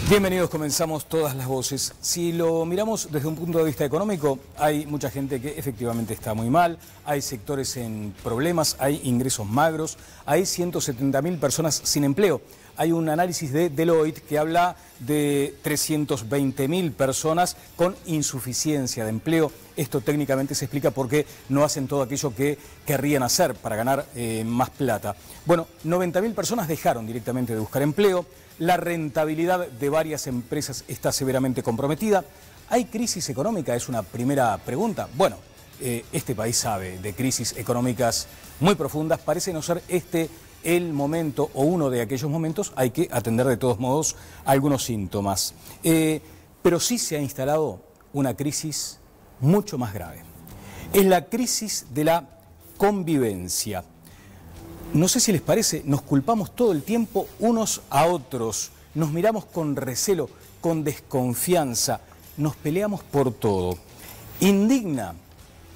Bienvenidos, comenzamos Todas las Voces. Si lo miramos desde un punto de vista económico, hay mucha gente que efectivamente está muy mal, hay sectores en problemas, hay ingresos magros, hay 170.000 personas sin empleo. Hay un análisis de Deloitte que habla de 320.000 personas con insuficiencia de empleo. Esto técnicamente se explica por qué no hacen todo aquello que querrían hacer para ganar más plata. Bueno, 90.000 personas dejaron directamente de buscar empleo. La rentabilidad de varias empresas está severamente comprometida. ¿Hay crisis económica? Es una primera pregunta. Bueno, este país sabe de crisis económicas muy profundas. Parece no ser este el momento o uno de aquellos momentos. Hay que atender de todos modos algunos síntomas. Pero sí se ha instalado una crisis mucho más grave. Es la crisis de la convivencia. No sé si les parece, nos culpamos todo el tiempo unos a otros, nos miramos con recelo, con desconfianza, nos peleamos por todo. Indigna,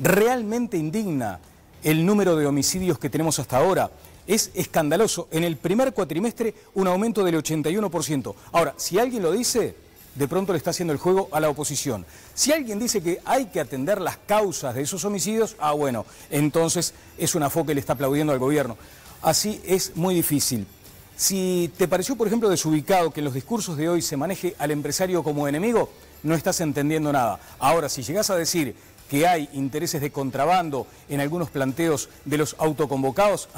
realmente indigna el número de homicidios que tenemos hasta ahora. Es escandaloso, en el primer cuatrimestre un aumento del 81%. Ahora, si alguien lo dice, de pronto le está haciendo el juego a la oposición. Si alguien dice que hay que atender las causas de esos homicidios, bueno, entonces es una foca que le está aplaudiendo al gobierno. Así es muy difícil. Si te pareció, por ejemplo, desubicado que en los discursos de hoy se maneje al empresario como enemigo, no estás entendiendo nada. Ahora, si llegás a decir que hay intereses de contrabando en algunos planteos de los autoconvocados,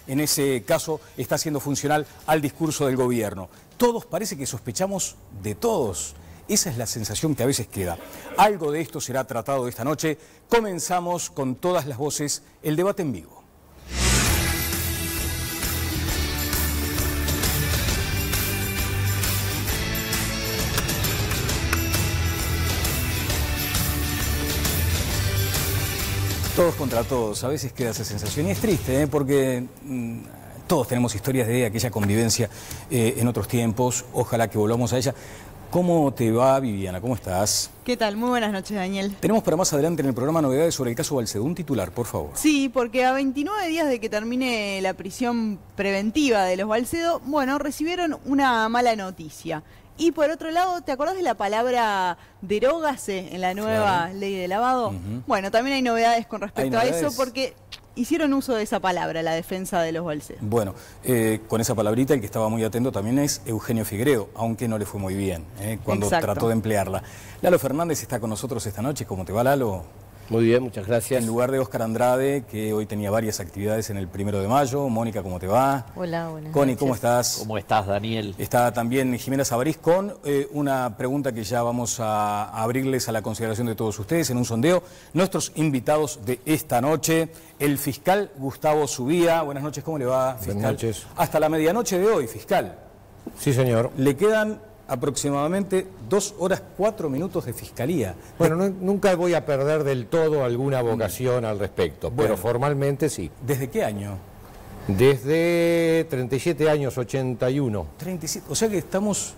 en ese caso está siendo funcional al discurso del gobierno. Todos parece que sospechamos de todos. Esa es la sensación que a veces queda. Algo de esto será tratado esta noche. Comenzamos con Todas las Voces, el debate en vivo. Todos contra todos, a veces queda esa sensación y es triste, porque todos tenemos historias de aquella convivencia en otros tiempos, ojalá que volvamos a ella. ¿Cómo te va, Viviana? ¿Cómo estás? ¿Qué tal? Muy buenas noches, Daniel. Tenemos para más adelante en el programa novedades sobre el caso Balcedo. Un titular, por favor. Sí, porque a 29 días de que termine la prisión preventiva de los Balcedo, bueno, recibieron una mala noticia. Y por otro lado, ¿te acordás de la palabra derógase en la nueva ley de lavado? Bueno, también hay novedades con respecto a eso porque hicieron uso de esa palabra, la defensa de los Balcedo. Bueno, con esa palabrita el que estaba muy atento también es Eugenio Figueiredo, aunque no le fue muy bien cuando trató de emplearla. Lalo Fernández está con nosotros esta noche. ¿Cómo te va, Lalo? Muy bien, muchas gracias. En lugar de Óscar Andrade, que hoy tenía varias actividades en el 1 de mayo. Mónica, ¿cómo te va? Hola, buenas Connie, noches. ¿cómo estás? ¿Cómo estás, Daniel? Está también Jimena Sabarís con una pregunta que ya vamos a abrirles a la consideración de todos ustedes en un sondeo. Nuestros invitados de esta noche, el fiscal Gustavo Subía. Buenas noches, ¿cómo le va, fiscal? Buenas noches. Hasta la medianoche de hoy, fiscal. Sí, señor. Le quedan aproximadamente 2 horas 4 minutos de fiscalía. Bueno, nunca voy a perder del todo alguna vocación al respecto, pero formalmente sí. ¿Desde qué año? Desde 37 años, 81. 37, o sea que estamos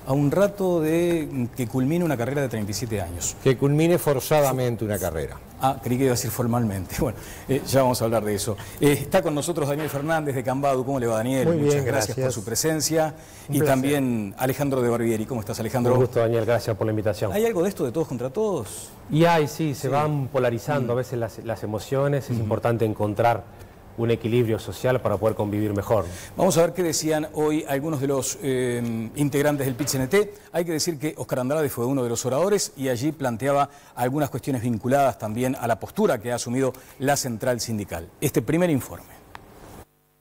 a un rato de que culmine una carrera de 37 años. Que culmine forzadamente una carrera. Creí que iba a decir formalmente. Bueno, ya vamos a hablar de eso. Está con nosotros Daniel Fernández de Cambadu. ¿Cómo le va, Daniel? Muy bien, Muchas gracias por su presencia. Y también Alejandro de Barbieri. ¿Cómo estás, Alejandro? Un gusto, Daniel. Gracias por la invitación. ¿Hay algo de esto de todos contra todos? Y sí, se van polarizando a veces las emociones. Es importante encontrar un equilibrio social para poder convivir mejor. Vamos a ver qué decían hoy algunos de los integrantes del PIT-CNT. Hay que decir que Óscar Andrade fue uno de los oradores y allí planteaba algunas cuestiones vinculadas también a la postura que ha asumido la central sindical. Este primer informe.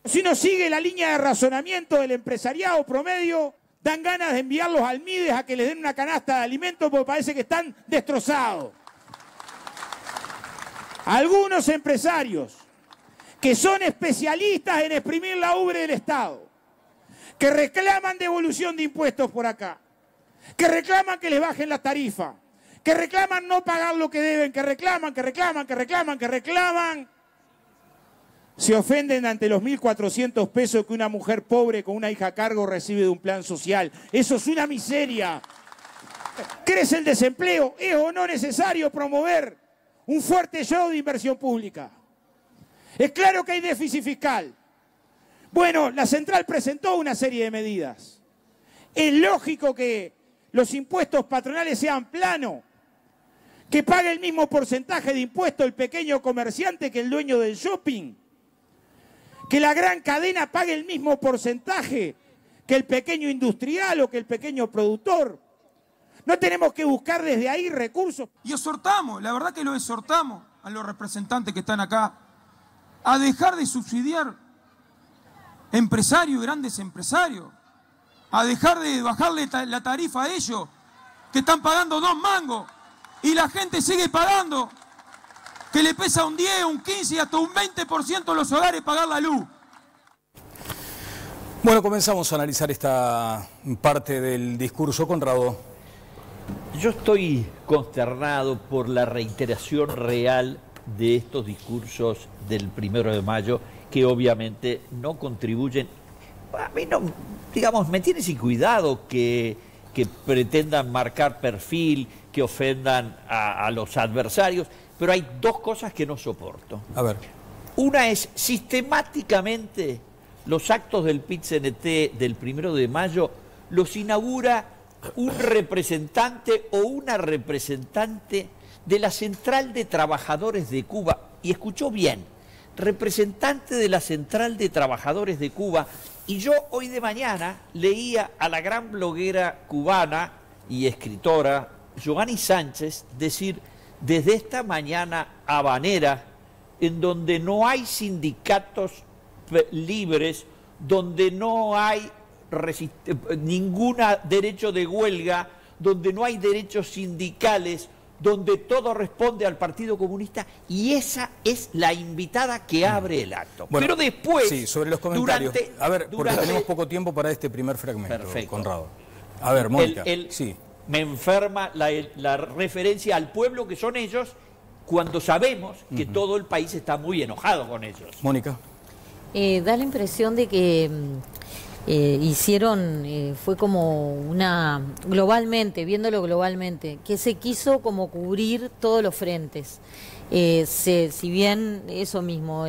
Si uno sigue la línea de razonamiento del empresariado promedio, dan ganas de enviarlos al Mides a que les den una canasta de alimentos porque parece que están destrozados. Algunos empresarios que son especialistas en exprimir la ubre del Estado, que reclaman devolución de impuestos por acá, que reclaman que les bajen la tarifa, que reclaman no pagar lo que deben, que reclaman, se ofenden ante los 1.400 pesos que una mujer pobre con una hija a cargo recibe de un plan social. Eso es una miseria. Crece el desempleo. ¿Es o no necesario promover un fuerte show de inversión pública? Es claro que hay déficit fiscal. Bueno, la central presentó una serie de medidas. Es lógico que los impuestos patronales sean planos, que pague el mismo porcentaje de impuesto el pequeño comerciante que el dueño del shopping, que la gran cadena pague el mismo porcentaje que el pequeño industrial o que el pequeño productor. No tenemos que buscar desde ahí recursos. Y exhortamos, la verdad que lo exhortamos a los representantes que están acá, a dejar de subsidiar empresarios, grandes empresarios, a dejar de bajarle la tarifa a ellos, que están pagando 2 mangos, y la gente sigue pagando, que le pesa un 10, un 15 y hasta un 20% a los hogares pagar la luz. Bueno, comenzamos a analizar esta parte del discurso. Conrado. Yo estoy consternado por la reiteración real de estos discursos del 1 de mayo, que obviamente no contribuyen. A mí no, digamos, me tiene sin cuidado que pretendan marcar perfil, que ofendan a los adversarios, pero hay 2 cosas que no soporto. A ver. Una es sistemáticamente los actos del PIT-CNT del 1 de mayo los inaugura un representante o una representante de la Central de Trabajadores de Cuba. Y escuchó bien, representante de la Central de Trabajadores de Cuba. Y yo hoy de mañana leía a la gran bloguera cubana y escritora Joanny Sánchez decir, desde esta mañana habanera, en donde no hay sindicatos libres, donde no hay ningún derecho de huelga, donde no hay derechos sindicales, donde todo responde al Partido Comunista, y esa es la invitada que abre el acto. Bueno, pero después... Sí, sobre los comentarios. A ver, porque tenemos poco tiempo para este primer fragmento, perfecto. Conrado. A ver, Mónica. Sí. Me enferma la referencia al pueblo que son ellos, cuando sabemos que todo el país está muy enojado con ellos. Mónica. Da la impresión de que fue como globalmente, viéndolo globalmente, que se quiso como cubrir todos los frentes. Si bien eso mismo,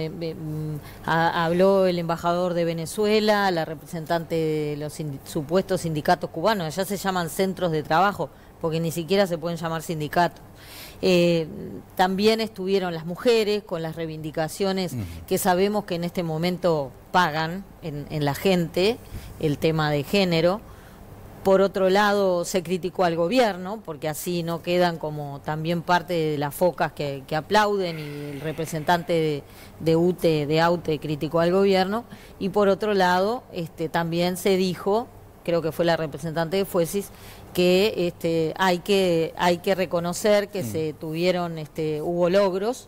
habló el embajador de Venezuela, la representante de los supuestos sindicatos cubanos, ya se llaman centros de trabajo, porque ni siquiera se pueden llamar sindicatos. También estuvieron las mujeres con las reivindicaciones que sabemos que en este momento pagan en la gente, el tema de género. Por otro lado, se criticó al gobierno, porque así no quedan como también parte de las focas que aplauden, y el representante de AUTE criticó al gobierno. Y por otro lado, también se dijo, creo que fue la representante de Fuesis, que hay que reconocer que se tuvieron, hubo logros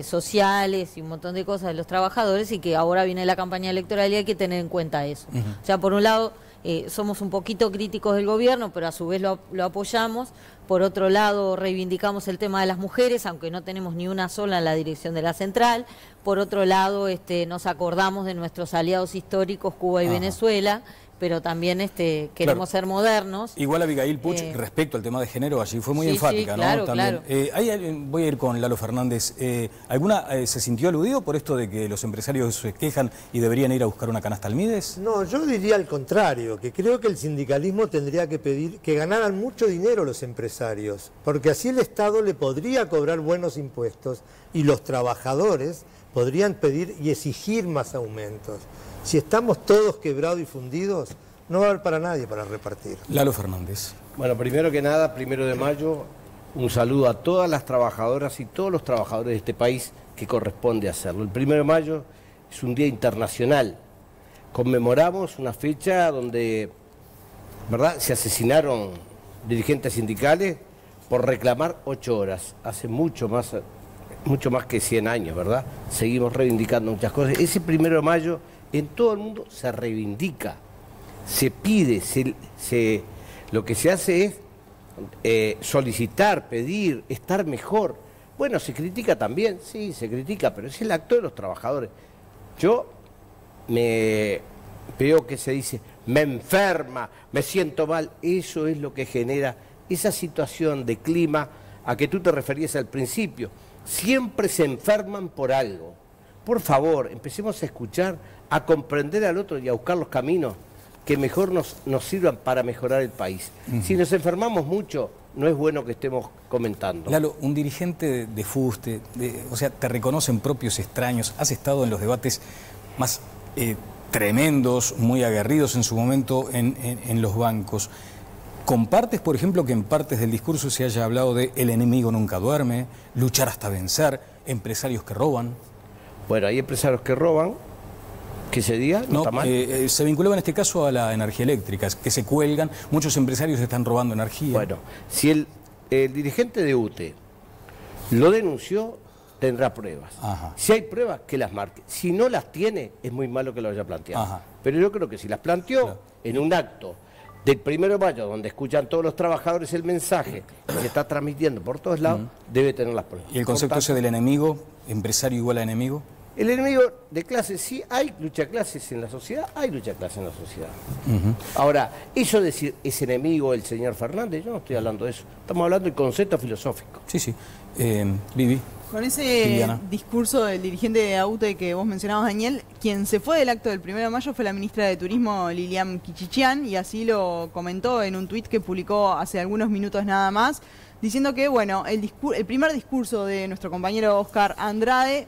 sociales y un montón de cosas de los trabajadores, y que ahora viene la campaña electoral y hay que tener en cuenta eso. O sea, por un lado, somos un poquito críticos del gobierno, pero a su vez lo apoyamos. Por otro lado, reivindicamos el tema de las mujeres, aunque no tenemos ni una sola en la dirección de la central. Por otro lado, nos acordamos de nuestros aliados históricos, Cuba y Venezuela, pero también queremos ser modernos. Igual Abigail Puch, respecto al tema de género, allí fue muy enfática, claro, ¿no? También. Claro. Voy a ir con Lalo Fernández. ¿Alguna se sintió aludido por esto de que los empresarios se quejan y deberían ir a buscar una canasta al Mides? No, yo diría al contrario, que creo que el sindicalismo tendría que pedir que ganaran mucho dinero los empresarios, porque así el Estado le podría cobrar buenos impuestos y los trabajadores podrían pedir y exigir más aumentos. Si estamos todos quebrados y fundidos, no va a haber para nadie para repartir. Lalo Fernández. Bueno, primero que nada, 1 de mayo, un saludo a todas las trabajadoras y todos los trabajadores de este país que corresponde hacerlo. El 1 de mayo es un día internacional. Conmemoramos una fecha donde, ¿verdad?, se asesinaron dirigentes sindicales por reclamar 8 horas. Hace mucho más que 100 años, ¿verdad? Seguimos reivindicando muchas cosas. Ese 1 de mayo en todo el mundo se reivindica, se pide, lo que se hace es solicitar, pedir, estar mejor. Bueno, se critica también, sí, se critica, pero es el acto de los trabajadores. Yo me veo que se dice, me enferma, me siento mal, eso es lo que genera esa situación de clima a que tú te referías al principio. Siempre se enferman por algo. Por favor, empecemos a escuchar, a comprender al otro y a buscar los caminos que mejor nos sirvan para mejorar el país. Si nos enfermamos mucho, no es bueno que estemos comentando. Lalo, un dirigente de fuste, o sea, te reconocen propios extraños, has estado en los debates más tremendos, muy aguerridos en su momento en los bancos. ¿Compartes, por ejemplo, que en partes del discurso se haya hablado de el enemigo nunca duerme, luchar hasta vencer, empresarios que roban? Bueno, hay empresarios que roban, que ese día no está mal. Se vinculaba en este caso a la energía eléctrica, que se cuelgan, muchos empresarios están robando energía. Bueno, si el dirigente de UTE lo denunció, tendrá pruebas. Ajá. Si hay pruebas, que las marque. Si no las tiene, es muy malo que lo haya planteado. Ajá. Pero yo creo que si las planteó en un acto del 1 de mayo, donde escuchan todos los trabajadores el mensaje, que se está transmitiendo por todos lados, debe tener las pruebas. ¿Y el concepto ese del enemigo, empresario igual a enemigo? El enemigo de clases, sí, hay lucha de clases en la sociedad, hay lucha de clases en la sociedad. Ahora, eso de decir, ¿es enemigo el señor Fernández? Yo no estoy hablando de eso, estamos hablando del concepto filosófico. Sí, sí. Vivi. Con ese Liliana. discurso del dirigente de AUTE que vos mencionabas, Daniel, quien se fue del acto del 1 de mayo fue la ministra de Turismo, Lilian Kichichian, y así lo comentó en un tuit que publicó hace algunos minutos nada más, diciendo que, bueno, el primer discurso de nuestro compañero Oscar Andrade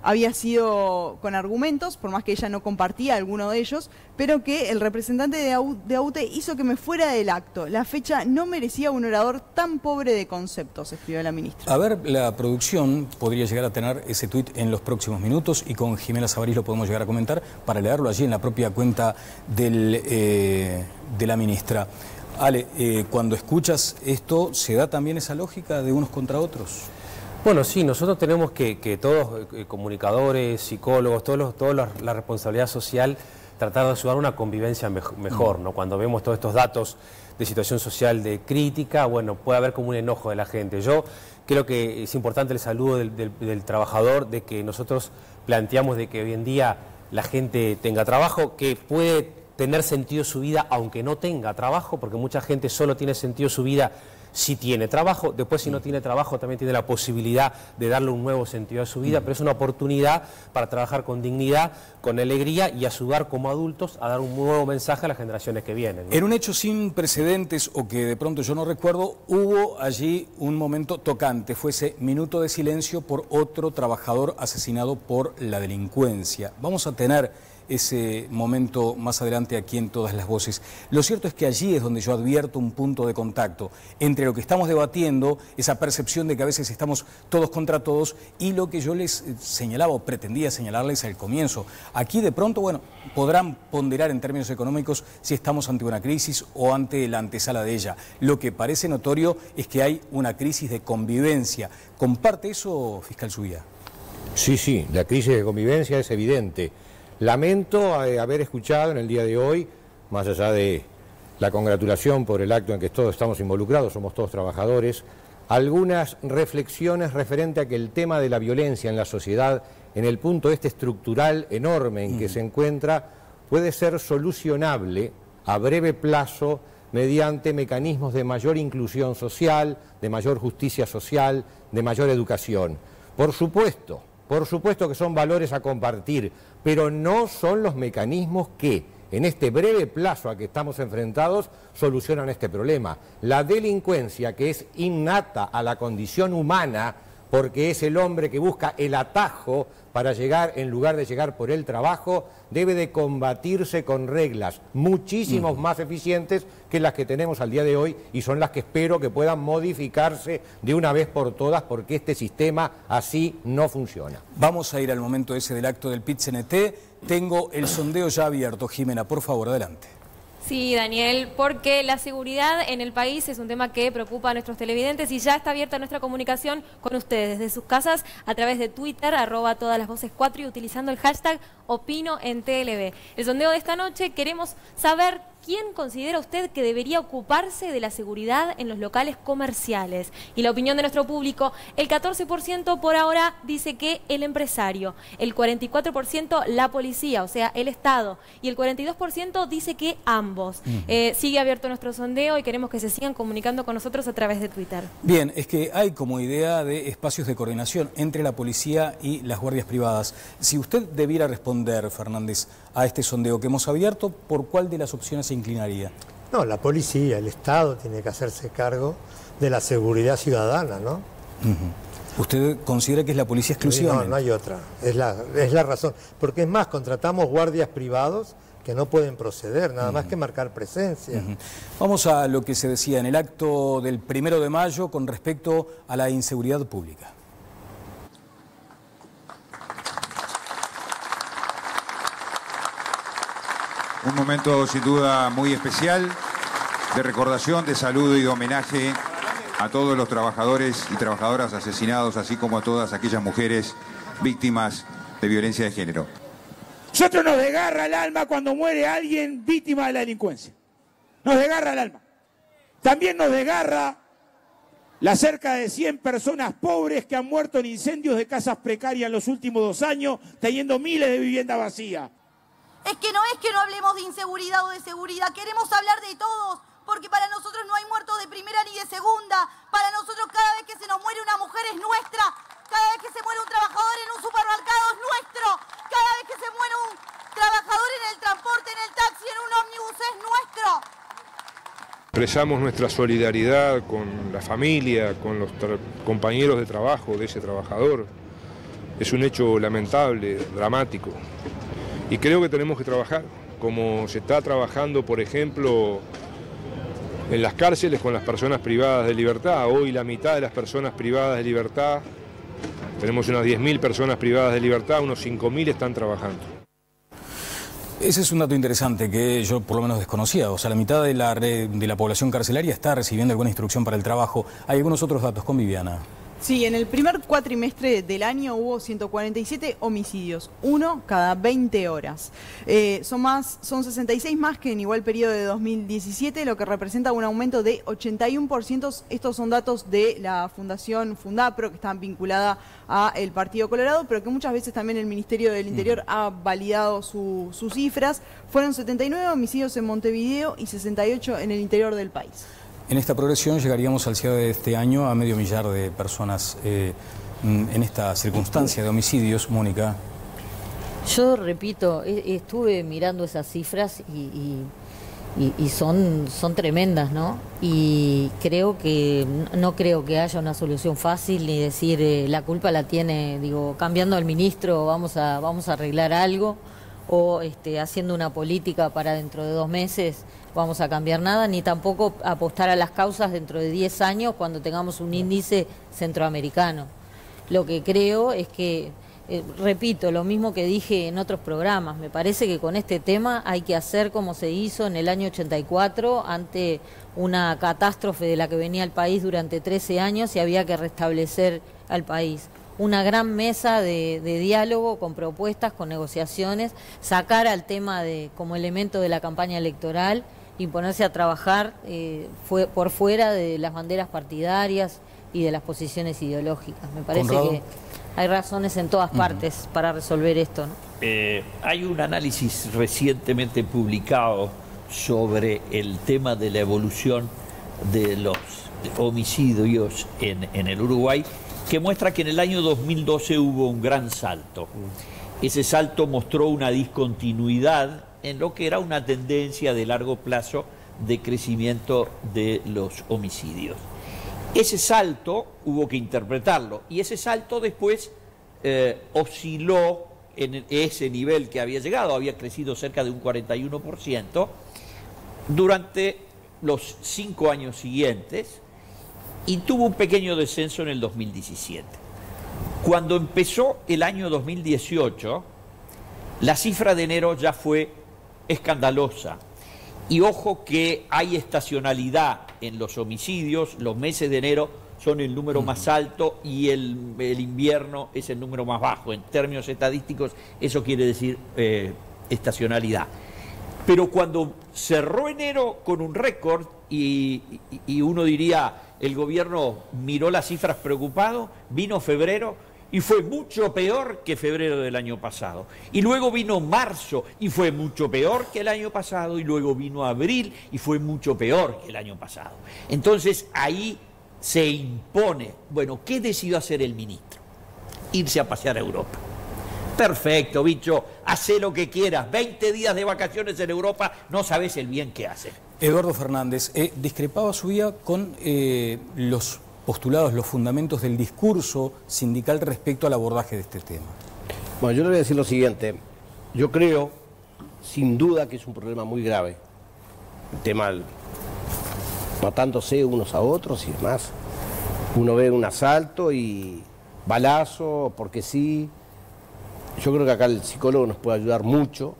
había sido con argumentos, por más que ella no compartía alguno de ellos, pero que el representante de AUTE hizo que me fuera del acto. La fecha no merecía un orador tan pobre de conceptos, escribió la ministra. A ver, la producción podría llegar a tener ese tuit en los próximos minutos y con Jimena Sabarís lo podemos llegar a comentar para leerlo allí en la propia cuenta de la ministra. Ale, cuando escuchas esto, ¿se da también esa lógica de unos contra otros? Bueno, sí, nosotros tenemos que todos, comunicadores, psicólogos, toda la responsabilidad social, tratar de ayudar a una convivencia mejor, ¿no? Cuando vemos todos estos datos de situación social de crítica, bueno, puede haber como un enojo de la gente. Yo creo que es importante el saludo del trabajador, de que nosotros planteamos de que hoy en día la gente tenga trabajo, que puede tener sentido su vida aunque no tenga trabajo, porque mucha gente solo tiene sentido su vida si tiene trabajo, después si no tiene trabajo también tiene la posibilidad de darle un nuevo sentido a su vida, pero es una oportunidad para trabajar con dignidad, con alegría y ayudar como adultos a dar un nuevo mensaje a las generaciones que vienen, ¿no? En un hecho sin precedentes o que de pronto yo no recuerdo, hubo allí un momento tocante, fue ese minuto de silencio por otro trabajador asesinado por la delincuencia. Vamos a tener ese momento más adelante aquí en Todas las Voces. Lo cierto es que allí es donde yo advierto un punto de contacto entre lo que estamos debatiendo, esa percepción de que a veces estamos todos contra todos, y lo que yo les señalaba o pretendía señalarles al comienzo. Aquí de pronto, bueno, podrán ponderar en términos económicos si estamos ante una crisis o ante la antesala de ella. Lo que parece notorio es que hay una crisis de convivencia. ¿Comparte eso, fiscal Zubia? Sí, sí, la crisis de convivencia es evidente. Lamento haber escuchado en el día de hoy, más allá de la congratulación por el acto en que todos estamos involucrados, somos todos trabajadores, algunas reflexiones referente a que el tema de la violencia en la sociedad, en el punto estructural enorme en que se encuentra, puede ser solucionable a breve plazo mediante mecanismos de mayor inclusión social, de mayor justicia social, de mayor educación. Por supuesto que son valores a compartir, pero no son los mecanismos que, en este breve plazo a que estamos enfrentados, solucionan este problema. La delincuencia, que es innata a la condición humana, porque es el hombre que busca el atajo para llegar, en lugar de llegar por el trabajo, debe de combatirse con reglas muchísimo más eficientes que las que tenemos al día de hoy, y son las que espero que puedan modificarse de una vez por todas, porque este sistema así no funciona. Vamos a ir al momento ese del acto del PIT-CNT. Tengo el sondeo ya abierto. Jimena, por favor, adelante. Sí, Daniel, porque la seguridad en el país es un tema que preocupa a nuestros televidentes y ya está abierta nuestra comunicación con ustedes desde sus casas a través de Twitter, @todaslasvoces4 y utilizando el hashtag #OpinoEnTLV. El sondeo de esta noche, queremos saber ¿quién considera usted que debería ocuparse de la seguridad en los locales comerciales? Y la opinión de nuestro público, el 14% por ahora dice que el empresario, el 44% la policía, o sea, el Estado, y el 42% dice que ambos. Sigue abierto nuestro sondeo y queremos que se sigan comunicando con nosotros a través de Twitter. Bien, es que hay como idea de espacios de coordinación entre la policía y las guardias privadas. Si usted debiera responder, Fernández, a este sondeo que hemos abierto, ¿por cuál de las opciones se inclinaría? No, la policía, el Estado tiene que hacerse cargo de la seguridad ciudadana, ¿no? ¿Usted considera que es la policía exclusivamente? No, no hay otra. Es la razón. Porque es más, contratamos guardias privados que no pueden proceder, nada más que marcar presencia. Vamos a lo que se decía en el acto del 1 de mayo con respecto a la inseguridad pública. Un momento sin duda muy especial de recordación, de saludo y de homenaje a todos los trabajadores y trabajadoras asesinados, así como a todas aquellas mujeres víctimas de violencia de género. Nosotros nos desgarra el alma cuando muere alguien víctima de la delincuencia. Nos desgarra el alma. También nos desgarra las cerca de 100 personas pobres que han muerto en incendios de casas precarias en los últimos 2 años, teniendo miles de viviendas vacías. Es que no hablemos de inseguridad o de seguridad, queremos hablar de todos, porque para nosotros no hay muertos de primera ni de segunda. Para nosotros cada vez que se nos muere una mujer es nuestra, cada vez que se muere un trabajador en un supermercado es nuestro, cada vez que se muere un trabajador en el transporte, en el taxi, en un ómnibus es nuestro. Expresamos nuestra solidaridad con la familia, con los compañeros de trabajo de ese trabajador. Es un hecho lamentable, dramático. Y creo que tenemos que trabajar, como se está trabajando, por ejemplo, en las cárceles con las personas privadas de libertad. Hoy la mitad de las personas privadas de libertad, tenemos unas 10.000 personas privadas de libertad, unos 5.000 están trabajando. Ese es un dato interesante que yo por lo menos desconocía. O sea, la mitad de la población carcelaria está recibiendo alguna instrucción para el trabajo. Hay algunos otros datos con Viviana. Sí, en el primer cuatrimestre del año hubo 147 homicidios, uno cada 20 horas. Son 66 más que en igual periodo de 2017, lo que representa un aumento de 81%. Estos son datos de la Fundación Fundapro, que están vinculada al Partido Colorado, pero que muchas veces también el Ministerio del Interior ha validado sus cifras. Fueron 79 homicidios en Montevideo y 68 en el interior del país. En esta progresión llegaríamos al cierre de este año a 500.000 de personas en esta circunstancia de homicidios. Mónica. Yo repito, estuve mirando esas cifras y son tremendas, ¿no? Y no creo que haya una solución fácil ni decir la culpa la tiene, cambiando al ministro vamos a arreglar algo, o haciendo una política para dentro de 2 meses vamos a cambiar nada, ni tampoco apostar a las causas dentro de 10 años cuando tengamos un índice centroamericano. Lo que creo es que, repito, lo mismo que dije en otros programas, me parece que con este tema hay que hacer como se hizo en el año 84, ante una catástrofe de la que venía el país durante 13 años y había que restablecer al país. Una gran mesa de diálogo con propuestas, con negociaciones, sacar al tema como elemento de la campaña electoral y ponerse a trabajar por fuera de las banderas partidarias y de las posiciones ideológicas. Me parece que hay razones en todas partes para resolver esto, ¿no? Hay un análisis recientemente publicado sobre el tema de la evolución de los homicidios en el Uruguay, que muestra que en el año 2012 hubo un gran salto. Ese salto mostró una discontinuidad en lo que era una tendencia de largo plazo de crecimiento de los homicidios. Ese salto hubo que interpretarlo y ese salto después osciló en ese nivel que había llegado, había crecido cerca de un 41% durante los 5 años siguientes y tuvo un pequeño descenso en el 2017. Cuando empezó el año 2018, la cifra de enero ya fue escandalosa. Y ojo que hay estacionalidad en los homicidios, los meses de enero son el número más alto y el invierno es el número más bajo. En términos estadísticos eso quiere decir estacionalidad. Pero cuando cerró enero con un récord y uno diría, el gobierno miró las cifras preocupado, vino febrero y fue mucho peor que febrero del año pasado. Y luego vino marzo y fue mucho peor que el año pasado, y luego vino abril y fue mucho peor que el año pasado. Entonces ahí se impone, bueno, ¿qué decidió hacer el ministro? Irse a pasear a Europa. Perfecto, bicho, hacé lo que quieras, 20 días de vacaciones en Europa, no sabes el bien que hace. Eduardo Fernández, discrepaba su día con los postulados, los fundamentos del discurso sindical respecto al abordaje de este tema. Bueno, yo le voy a decir lo siguiente. Yo creo, sin duda, que es un problema muy grave. El tema matándose unos a otros y demás. Uno ve un asalto y balazo, porque sí. Yo creo que acá el psicólogo nos puede ayudar mucho.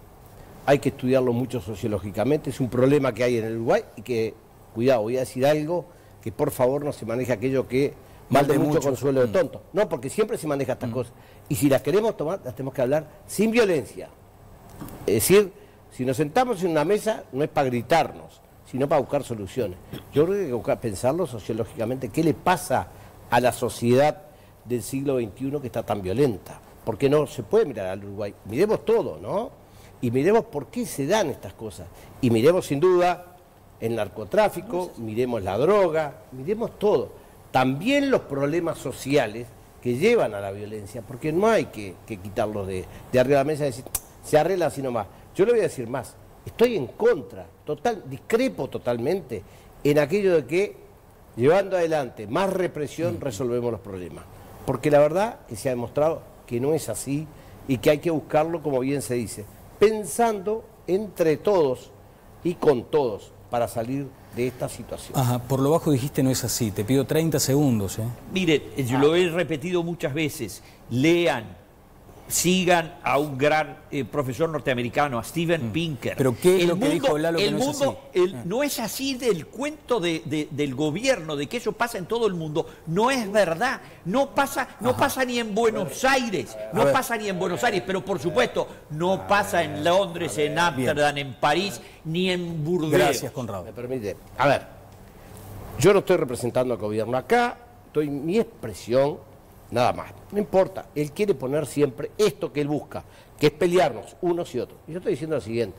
Hay que estudiarlo mucho sociológicamente. Es un problema que hay en el Uruguay y que, cuidado, voy a decir algo, que por favor no se maneje aquello que mal de mucho consuelo de tonto. No, porque siempre se maneja estas cosas. Y si las queremos tomar, las tenemos que hablar sin violencia. Es decir, si nos sentamos en una mesa, no es para gritarnos, sino para buscar soluciones. Yo creo que hay que buscar, pensarlo sociológicamente, qué le pasa a la sociedad del siglo XXI que está tan violenta. Porque no se puede mirar al Uruguay. Miremos todo, ¿no? Y miremos por qué se dan estas cosas. Y miremos sin duda el narcotráfico, miremos la droga, miremos todo. También los problemas sociales que llevan a la violencia, porque no hay que quitarlos de arriba de la mesa y decir, se arregla así nomás. Yo le voy a decir más, estoy en contra, discrepo totalmente en aquello de que llevando adelante más represión resolvemos los problemas. Porque la verdad que se ha demostrado que no es así y que hay que buscarlo, como bien se dice, pensando entre todos y con todos para salir de esta situación. Ajá, por lo bajo dijiste no es así, te pido 30 segundos. Mire, yo lo he repetido muchas veces, lean, sigan a un gran profesor norteamericano, a Steven Pinker. ¿Pero qué es lo que dijo Lalo que no es así? No es así del cuento del gobierno, de que eso pasa en todo el mundo. No es verdad. No pasa ni en Buenos Aires. No pasa ni en Buenos Aires, pero por supuesto no pasa en Londres, en Ámsterdam, en París, ni en Burdeos. Gracias, Conrado. Me permite. A ver, yo no estoy representando al gobierno acá, estoy mi expresión, nada más. No importa, él quiere poner siempre esto que él busca, que es pelearnos unos y otros. Y yo estoy diciendo lo siguiente,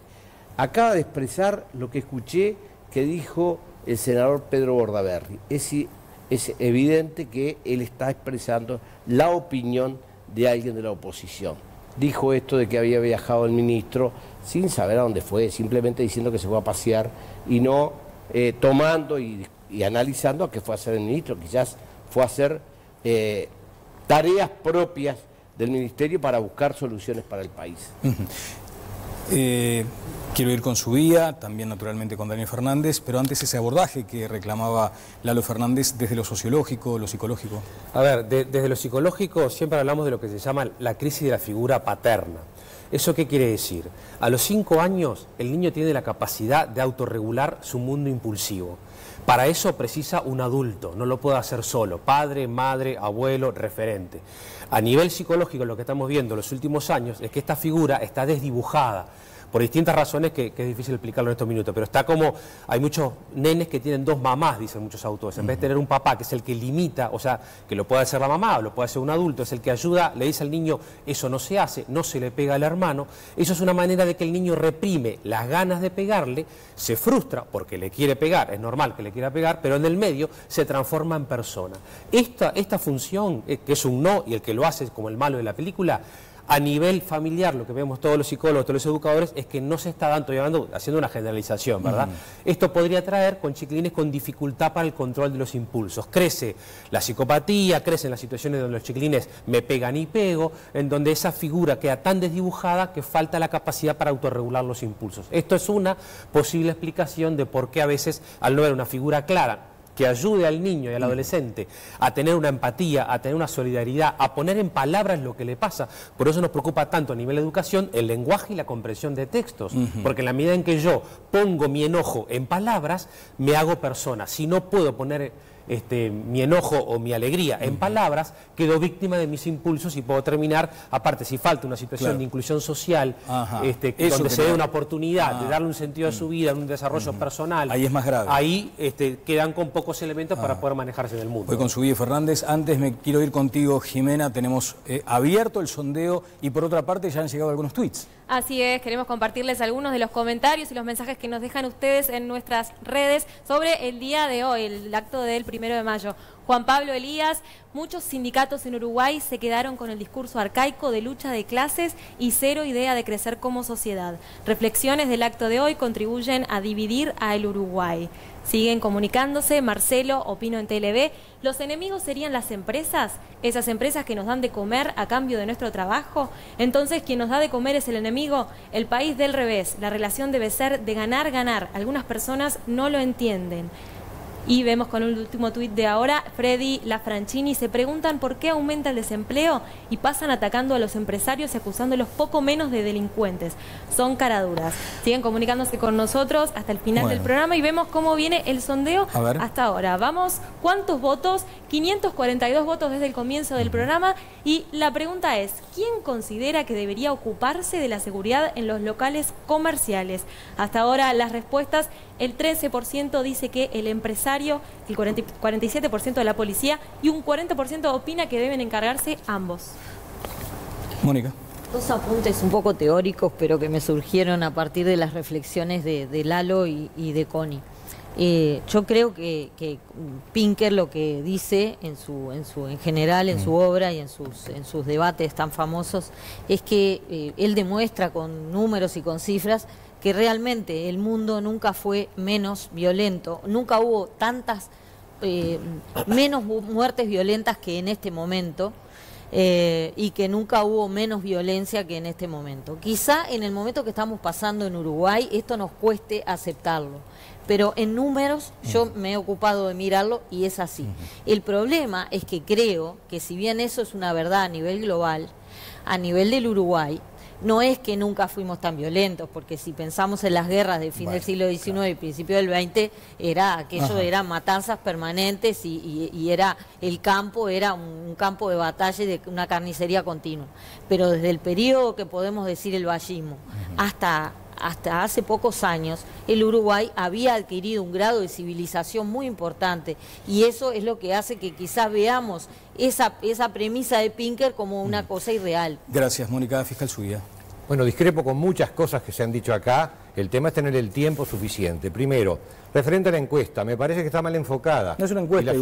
acaba de expresar lo que escuché que dijo el senador Pedro Bordaberry. Es evidente que él está expresando la opinión de alguien de la oposición. Dijo esto de que había viajado el ministro sin saber a dónde fue, simplemente diciendo que se fue a pasear y no tomando y analizando a qué fue a hacer el ministro. Quizás fue a hacer tareas propias del ministerio para buscar soluciones para el país. Quiero ir con su guía, también naturalmente con Daniel Fernández, pero antes ese abordaje que reclamaba Lalo Fernández desde lo sociológico, lo psicológico. A ver, desde lo psicológico siempre hablamos de lo que se llama la crisis de la figura paterna. ¿Eso qué quiere decir? A los 5 años el niño tiene la capacidad de autorregular su mundo impulsivo. Para eso precisa un adulto, no lo puede hacer solo, padre, madre, abuelo, referente. A nivel psicológico lo que estamos viendo en los últimos años es que esta figura está desdibujada, por distintas razones que es difícil explicarlo en estos minutos, pero está como, hay muchos nenes que tienen 2 mamás, dicen muchos autores, en vez de tener un papá que es el que limita, o sea, que lo puede hacer la mamá o lo puede hacer un adulto, es el que ayuda, le dice al niño, eso no se hace, no se le pega al hermano, eso es una manera de que el niño reprime las ganas de pegarle, se frustra porque le quiere pegar, es normal que le quiera pegar, pero en el medio se transforma en persona. Esta función, que es un no, y el que lo hace como el malo de la película, a nivel familiar, lo que vemos todos los psicólogos, todos los educadores, es que no se está haciendo una generalización, ¿verdad? Esto podría traer con chiquilines con dificultad para el control de los impulsos. Crece la psicopatía, crecen las situaciones donde los chiquilines me pegan y pego, en donde esa figura queda tan desdibujada que falta la capacidad para autorregular los impulsos. Esto es una posible explicación de por qué a veces, al no ver una figura clara, que ayude al niño y al adolescente a tener una empatía, a tener una solidaridad, a poner en palabras lo que le pasa. Por eso nos preocupa tanto a nivel de educación el lenguaje y la comprensión de textos, porque en la medida en que yo pongo mi enojo en palabras, me hago persona. Si no puedo poner mi enojo o mi alegría. En palabras, quedo víctima de mis impulsos y puedo terminar, aparte si falta una situación de inclusión social, donde se dé una oportunidad de darle un sentido a su vida, un desarrollo personal. Ahí es más grave. Ahí quedan con pocos elementos para poder manejarse en el mundo. Voy con Zubí Fernández. Antes me quiero ir contigo, Jimena. Tenemos abierto el sondeo y por otra parte ya han llegado algunos tweets. Así es, queremos compartirles algunos de los comentarios y los mensajes que nos dejan ustedes en nuestras redes sobre el día de hoy, el acto del 1 de mayo. Juan Pablo Elías: muchos sindicatos en Uruguay se quedaron con el discurso arcaico de lucha de clases y cero idea de crecer como sociedad. Reflexiones del acto de hoy contribuyen a dividir a el Uruguay. Siguen comunicándose. Marcelo, opino en TLB: ¿los enemigos serían las empresas? ¿Esas empresas que nos dan de comer a cambio de nuestro trabajo? Entonces, ¿quien nos da de comer es el enemigo? El país del revés. La relación debe ser de ganar, ganar. Algunas personas no lo entienden. Y vemos con el último tuit de ahora, Freddy Lafranchini: se preguntan por qué aumenta el desempleo y pasan atacando a los empresarios y acusándolos poco menos de delincuentes. Son caraduras. Siguen comunicándose con nosotros hasta el final del programa y vemos cómo viene el sondeo hasta ahora. Vamos, ¿cuántos votos? 542 votos desde el comienzo del programa, y la pregunta es: ¿quién considera que debería ocuparse de la seguridad en los locales comerciales? Hasta ahora las respuestas: el 13% dice que el empresario, el 47% de la policía y un 40% opina que deben encargarse ambos. Mónica. Dos apuntes un poco teóricos, pero que me surgieron a partir de las reflexiones de Lalo y de Connie. Yo creo que Pinker lo que dice en general en su obra y en sus debates tan famosos es que él demuestra con números y con cifras que realmente el mundo nunca fue menos violento, nunca hubo tantas menos muertes violentas que en este momento. Y que nunca hubo menos violencia que en este momento. Quizá en el momento que estamos pasando en Uruguay esto nos cueste aceptarlo, pero en números yo me he ocupado de mirarlo y es así. El problema es que creo que si bien eso es una verdad a nivel global, a nivel del Uruguay, no es que nunca fuimos tan violentos, porque si pensamos en las guerras del fin del siglo XIX y principio del XX, eran matanzas permanentes y era el campo, era un campo de batalla y de una carnicería continua. Pero desde el periodo que podemos decir el vallismo hasta hace pocos años, el Uruguay había adquirido un grado de civilización muy importante, y eso es lo que hace que quizás veamos esa premisa de Pinker como una cosa irreal. Gracias, Mónica. Fiscal Zubía. Bueno, discrepo con muchas cosas que se han dicho acá. El tema es tener el tiempo suficiente. Primero, referente a la encuesta, me parece que está mal enfocada. No es una encuesta, y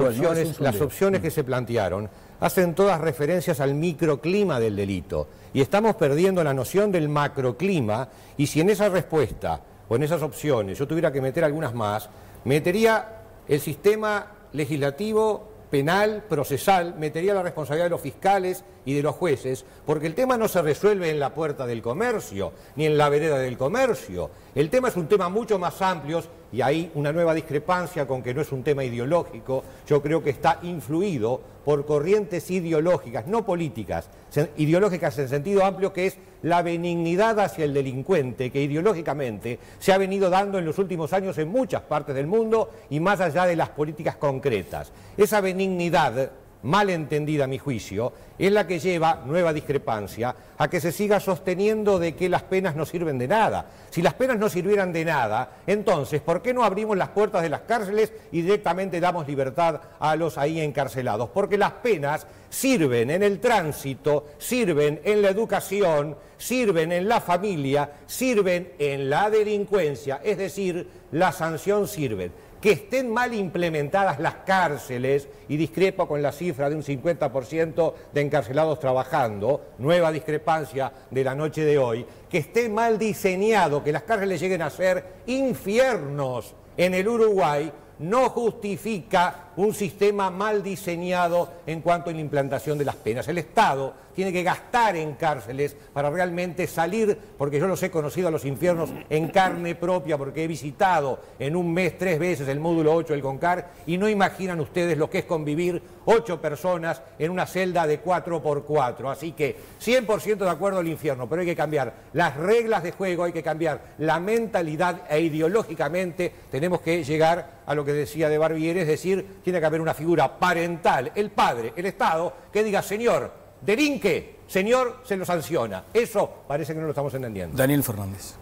las opciones que se plantearon hacen todas referencias al microclima del delito. Y estamos perdiendo la noción del macroclima, y si en esa respuesta o en esas opciones yo tuviera que meter algunas más, metería el sistema legislativo, penal, procesal, metería la responsabilidad de los fiscales y de los jueces, porque el tema no se resuelve en la puerta del comercio, ni en la vereda del comercio. El tema es un tema mucho más amplio, y hay una nueva discrepancia con que no es un tema ideológico. Yo creo que está influido por corrientes ideológicas, no políticas, ideológicas en sentido amplio, que es la benignidad hacia el delincuente, que ideológicamente se ha venido dando en los últimos años en muchas partes del mundo y más allá de las políticas concretas. Esa benignidad, mal entendida a mi juicio, es la que lleva, nueva discrepancia, a que se siga sosteniendo de que las penas no sirven de nada. Si las penas no sirvieran de nada, entonces, ¿por qué no abrimos las puertas de las cárceles y directamente damos libertad a los ahí encarcelados? Porque las penas sirven en el tránsito, sirven en la educación, sirven en la familia, sirven en la delincuencia, es decir, la sanción sirve. Que estén mal implementadas las cárceles, y discrepo con la cifra de un 50% de encarcelados trabajando, nueva discrepancia de la noche de hoy, que esté mal diseñado, que las cárceles lleguen a ser infiernos en el Uruguay, no justifica un sistema mal diseñado en cuanto a la implantación de las penas. El Estado tiene que gastar en cárceles para realmente salir, porque yo los he conocido a los infiernos en carne propia, porque he visitado en un mes 3 veces el módulo 8 del CONCAR, y no imaginan ustedes lo que es convivir 8 personas en una celda de 4x4. Así que 100% de acuerdo al infierno, pero hay que cambiar las reglas de juego, hay que cambiar la mentalidad, e ideológicamente tenemos que llegar a lo que decía de Barbieri, es decir, tiene que haber una figura parental, el padre, el Estado, que diga, señor, delinque, señor, se lo sanciona. Eso parece que no lo estamos entendiendo. Daniel Fernández.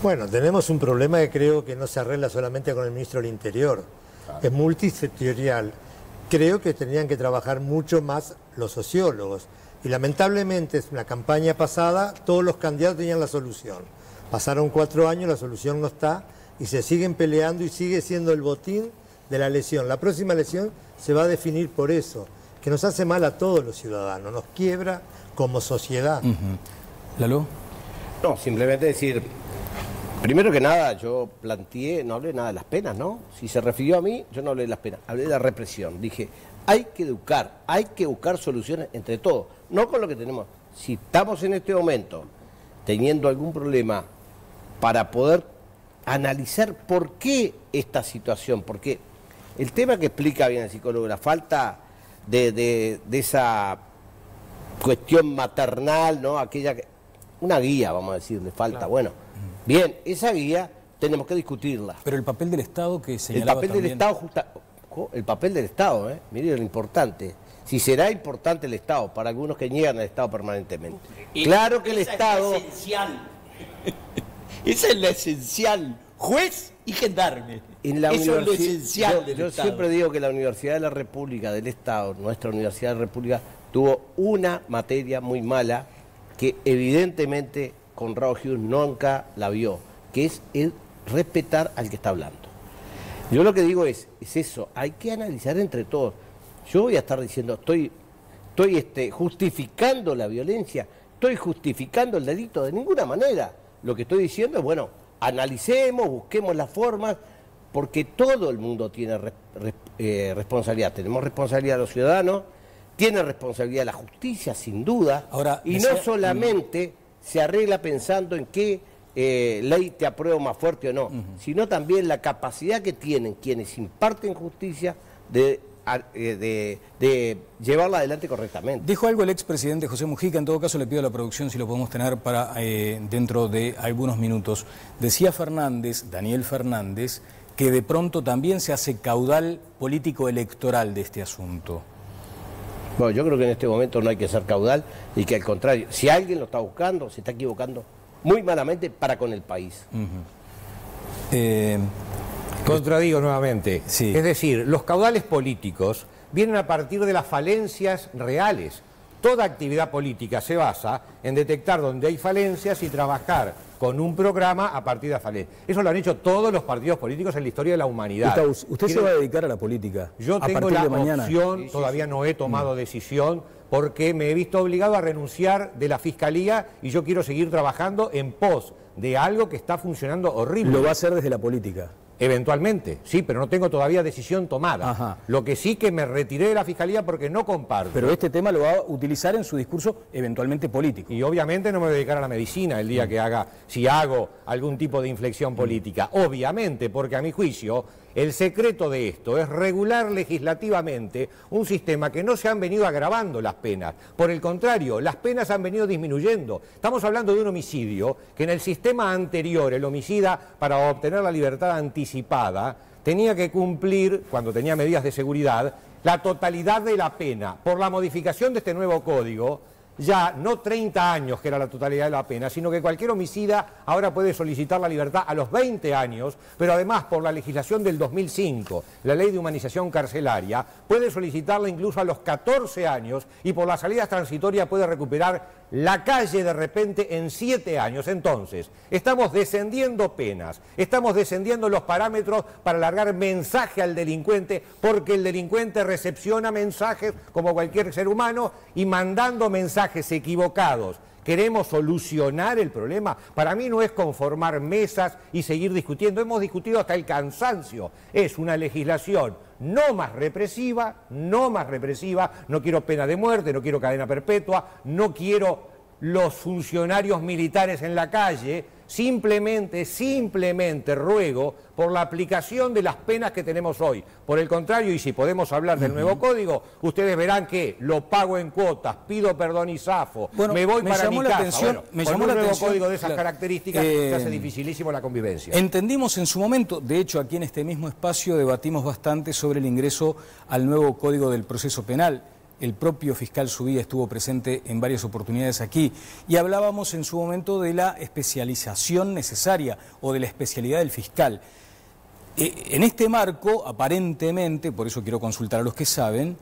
Bueno, tenemos un problema que creo que no se arregla solamente con el ministro del Interior, es multisectorial. Creo que tendrían que trabajar mucho más los sociólogos. Y lamentablemente, en la campaña pasada, todos los candidatos tenían la solución. Pasaron 4 años, la solución no está, y se siguen peleando y sigue siendo el botín de la elección. La próxima elección se va a definir por eso, que nos hace mal a todos los ciudadanos, nos quiebra como sociedad. ¿Lalo? No, simplemente decir, primero que nada, yo planteé, no hablé nada de las penas, ¿no? Si se refirió a mí, yo no hablé de las penas, hablé de la represión. Dije, hay que educar, hay que buscar soluciones entre todos, no con lo que tenemos. Si estamos en este momento teniendo algún problema para poder analizar por qué esta situación, porque el tema que explica bien el psicólogo, la falta de esa cuestión maternal, ¿no? Aquella que, una guía, vamos a decir, le falta. Claro. Bueno, bien, esa guía tenemos que discutirla. Pero el papel del Estado que señalaba el papel del Estado, el papel del Estado, mire lo importante. Si será importante el Estado, para algunos que niegan al Estado permanentemente. Claro que el Estado... Es esencial. Esa es la esencial. Juez y gendarme. Eso es lo esencial del Estado. Yo siempre digo que la Universidad de la República del Estado, nuestra Universidad de la República, tuvo una materia muy mala que evidentemente Conrado Hughes nunca la vio, que es el respetar al que está hablando. Yo lo que digo es eso, hay que analizar entre todos. Yo voy a estar diciendo, estoy justificando la violencia, estoy justificando el delito de ninguna manera. Lo que estoy diciendo es, bueno, analicemos, busquemos las formas, porque todo el mundo tiene responsabilidad. Tenemos responsabilidad los ciudadanos, tiene responsabilidad la justicia, sin duda. Ahora, y no solamente se arregla pensando en qué ley te apruebo más fuerte o no, sino también la capacidad que tienen quienes imparten justicia de llevarla adelante correctamente. Dijo algo el expresidente José Mujica, en todo caso le pido a la producción si lo podemos tener para dentro de algunos minutos. Decía Fernández, Daniel Fernández, que de pronto también se hace caudal político electoral de este asunto. Bueno, yo creo que en este momento no hay que ser caudal y que al contrario, si alguien lo está buscando, se está equivocando muy malamente para con el país. Contradigo nuevamente. Sí. Es decir, los caudales políticos vienen a partir de las falencias reales. Toda actividad política se basa en detectar donde hay falencias y trabajar con un programa a partir de las falencias. Eso lo han hecho todos los partidos políticos en la historia de la humanidad. ¿Usted se va a dedicar a la política? Yo tengo la opción, todavía no he tomado decisión, porque me he visto obligado a renunciar de la Fiscalía y yo quiero seguir trabajando en pos de algo que está funcionando horrible. ¿Lo va a hacer desde la política? Eventualmente, sí, pero no tengo todavía decisión tomada. Ajá. Lo que sí que me retiré de la Fiscalía porque no comparto. Pero este tema lo va a utilizar en su discurso eventualmente político. Y obviamente no me voy a dedicar a la medicina el día que haga, si hago algún tipo de inflexión política. Obviamente, porque a mi juicio, el secreto de esto es regular legislativamente un sistema que no se han venido agravando las penas. Por el contrario, las penas han venido disminuyendo. Estamos hablando de un homicidio que en el sistema anterior, el homicida, para obtener la libertad anticipada, tenía que cumplir, cuando tenía medidas de seguridad, la totalidad de la pena. Por la modificación de este nuevo código, ya no 30 años, que era la totalidad de la pena, sino que cualquier homicida ahora puede solicitar la libertad a los 20 años, pero además por la legislación del 2005, la ley de humanización carcelaria, puede solicitarla incluso a los 14 años y por las salidas transitorias puede recuperar la calle de repente en 7 años. Entonces, estamos descendiendo penas, estamos descendiendo los parámetros para alargar mensaje al delincuente, porque el delincuente recepciona mensajes como cualquier ser humano y mandando mensajes equivocados. ¿Queremos solucionar el problema? Para mí no es conformar mesas y seguir discutiendo. Hemos discutido hasta el cansancio. Es una legislación no más represiva, no más represiva. No quiero pena de muerte, no quiero cadena perpetua, no quiero los funcionarios militares en la calle. Simplemente ruego por la aplicación de las penas que tenemos hoy. Por el contrario, y si podemos hablar del nuevo código, ustedes verán que lo pago en cuotas, pido perdón y zafo, me voy para mi casa. Con un nuevo código de esas características se hace dificilísimo la convivencia. Entendimos en su momento, de hecho aquí en este mismo espacio debatimos bastante sobre el ingreso al nuevo Código del Proceso Penal. El propio fiscal Subía estuvo presente en varias oportunidades aquí y hablábamos en su momento de la especialización necesaria o de la especialidad del fiscal. En este marco, aparentemente, por eso quiero consultar a los que saben,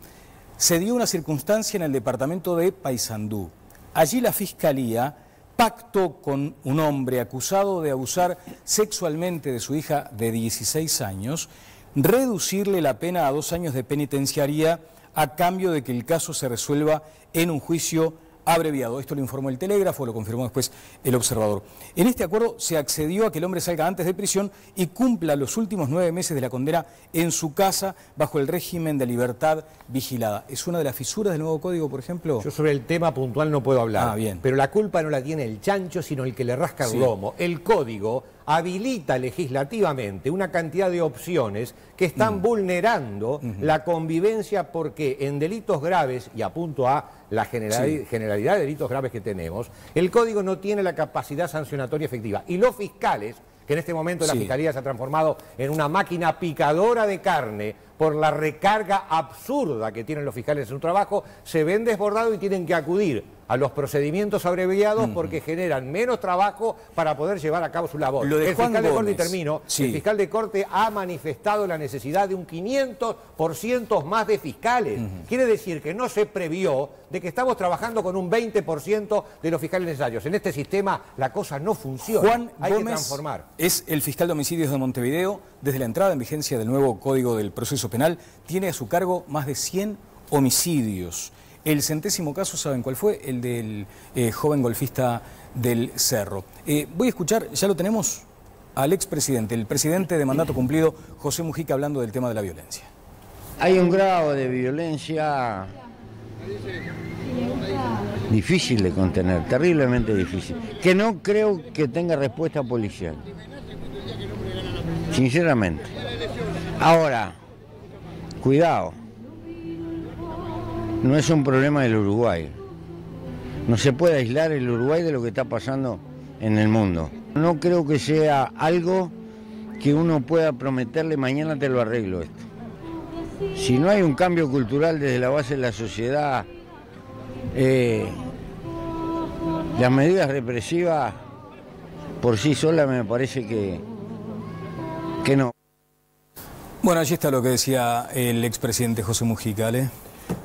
se dio una circunstancia en el departamento de Paysandú. Allí la Fiscalía pactó con un hombre acusado de abusar sexualmente de su hija de 16 años, reducirle la pena a 2 años de penitenciaría a cambio de que el caso se resuelva en un juicio abreviado. Esto lo informó el Telégrafo, lo confirmó después el Observador. En este acuerdo se accedió a que el hombre salga antes de prisión y cumpla los últimos 9 meses de la condena en su casa bajo el régimen de libertad vigilada. ¿Es una de las fisuras del nuevo código, por ejemplo? Yo sobre el tema puntual no puedo hablar, bien. Pero la culpa no la tiene el chancho, sino el que le rasca el lomo. El código habilita legislativamente una cantidad de opciones que están vulnerando la convivencia, porque en delitos graves, y apunto a la generalidad de delitos graves que tenemos, el código no tiene la capacidad sancionatoria efectiva. Y los fiscales, que en este momento la Fiscalía se ha transformado en una máquina picadora de carne por la recarga absurda que tienen los fiscales en su trabajo, se ven desbordados y tienen que acudir a los procedimientos abreviados porque generan menos trabajo para poder llevar a cabo su labor. El fiscal de corte, y termino, el fiscal de corte ha manifestado la necesidad de un 500% más de fiscales. Quiere decir que no se previó de que estamos trabajando con un 20% de los fiscales necesarios. En este sistema la cosa no funciona. Juan Hay Gómez que transformar. Es el fiscal de homicidios de Montevideo. Desde la entrada en vigencia del nuevo Código del Proceso Penal, tiene a su cargo más de 100 homicidios. El 100º caso, ¿saben cuál fue? El del joven golfista del Cerro. Voy a escuchar, ya lo tenemos, al expresidente, el presidente de mandato cumplido, José Mujica, hablando del tema de la violencia. Hay un grado de violencia difícil de contener, terriblemente difícil, que no creo que tenga respuesta policial, sinceramente. Ahora, cuidado, no es un problema del Uruguay. No se puede aislar el Uruguay de lo que está pasando en el mundo. No creo que sea algo que uno pueda prometerle mañana te lo arreglo esto. Si no hay un cambio cultural desde la base de la sociedad, las medidas represivas por sí solas me parece que no. Bueno, allí está lo que decía el expresidente José Mujica, ¿le?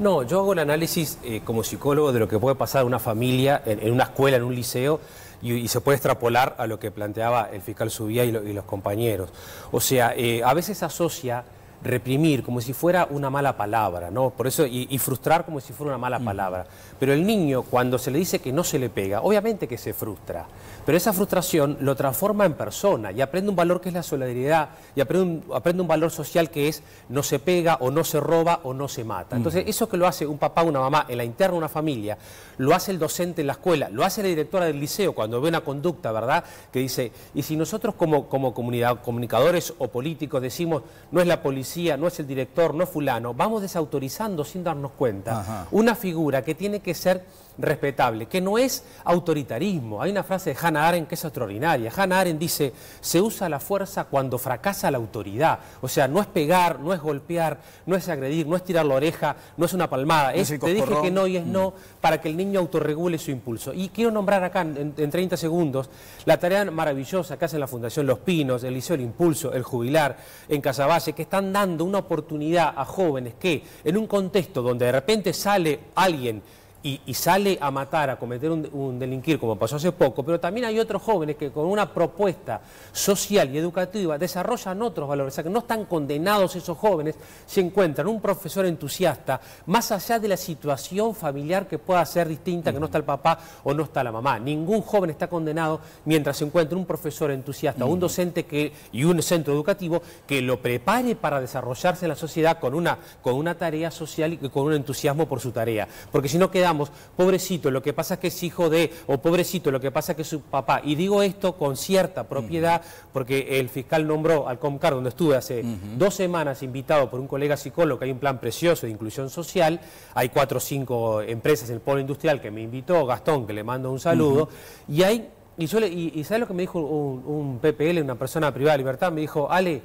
No, yo hago el análisis como psicólogo de lo que puede pasar en una familia, en una escuela, en un liceo, y se puede extrapolar a lo que planteaba el fiscal Subía y los compañeros. O sea, a veces asocia reprimir como si fuera una mala palabra, ¿no? Por eso, y frustrar como si fuera una mala palabra. Pero el niño, cuando se le dice que no se le pega, obviamente que se frustra, pero esa frustración lo transforma en persona y aprende un valor que es la solidaridad, y aprende un valor social que es no se pega, o no se roba, o no se mata. Entonces, eso que lo hace un papá o una mamá en la interna de una familia, lo hace el docente en la escuela, lo hace la directora del liceo cuando ve una conducta, ¿verdad?, que dice, y si nosotros como comunicadores o políticos decimos, no es la policía, no es el director, no es fulano, vamos desautorizando sin darnos cuenta una figura que tiene que ser respetable, que no es autoritarismo. Hay una frase de Hannah Arendt que es extraordinaria. Hannah Arendt dice, se usa la fuerza cuando fracasa la autoridad. O sea, no es pegar, no es golpear, no es agredir, no es tirar la oreja, no es una palmada, es te dije que no y es no, para que el niño autorregule su impulso. Y quiero nombrar acá en 30 segundos la tarea maravillosa que hace la Fundación Los Pinos, el Liceo El Impulso, el Jubilar, en Casaballe, que están dando una oportunidad a jóvenes que en un contexto donde de repente sale alguien y sale a matar, a cometer un delinquir, como pasó hace poco, pero también hay otros jóvenes que con una propuesta social y educativa desarrollan otros valores, o sea que no están condenados esos jóvenes, se encuentran un profesor entusiasta, más allá de la situación familiar que pueda ser distinta, que no está el papá o no está la mamá. Ningún joven está condenado mientras se encuentre un profesor entusiasta o un docente y un centro educativo que lo prepare para desarrollarse en la sociedad con una tarea social y con un entusiasmo por su tarea, porque si no queda quedamos, pobrecito, lo que pasa es que es hijo de, o pobrecito, lo que pasa es que es su papá. Y digo esto con cierta propiedad, porque el fiscal nombró al Comcar, donde estuve hace 2 semanas, invitado por un colega psicólogo, que hay un plan precioso de inclusión social, hay 4 o 5 empresas en el polo industrial que me invitó, Gastón, que le mando un saludo, y hay... Y ¿sabes lo que me dijo un PPL, una persona privada de libertad? Me dijo, Ale,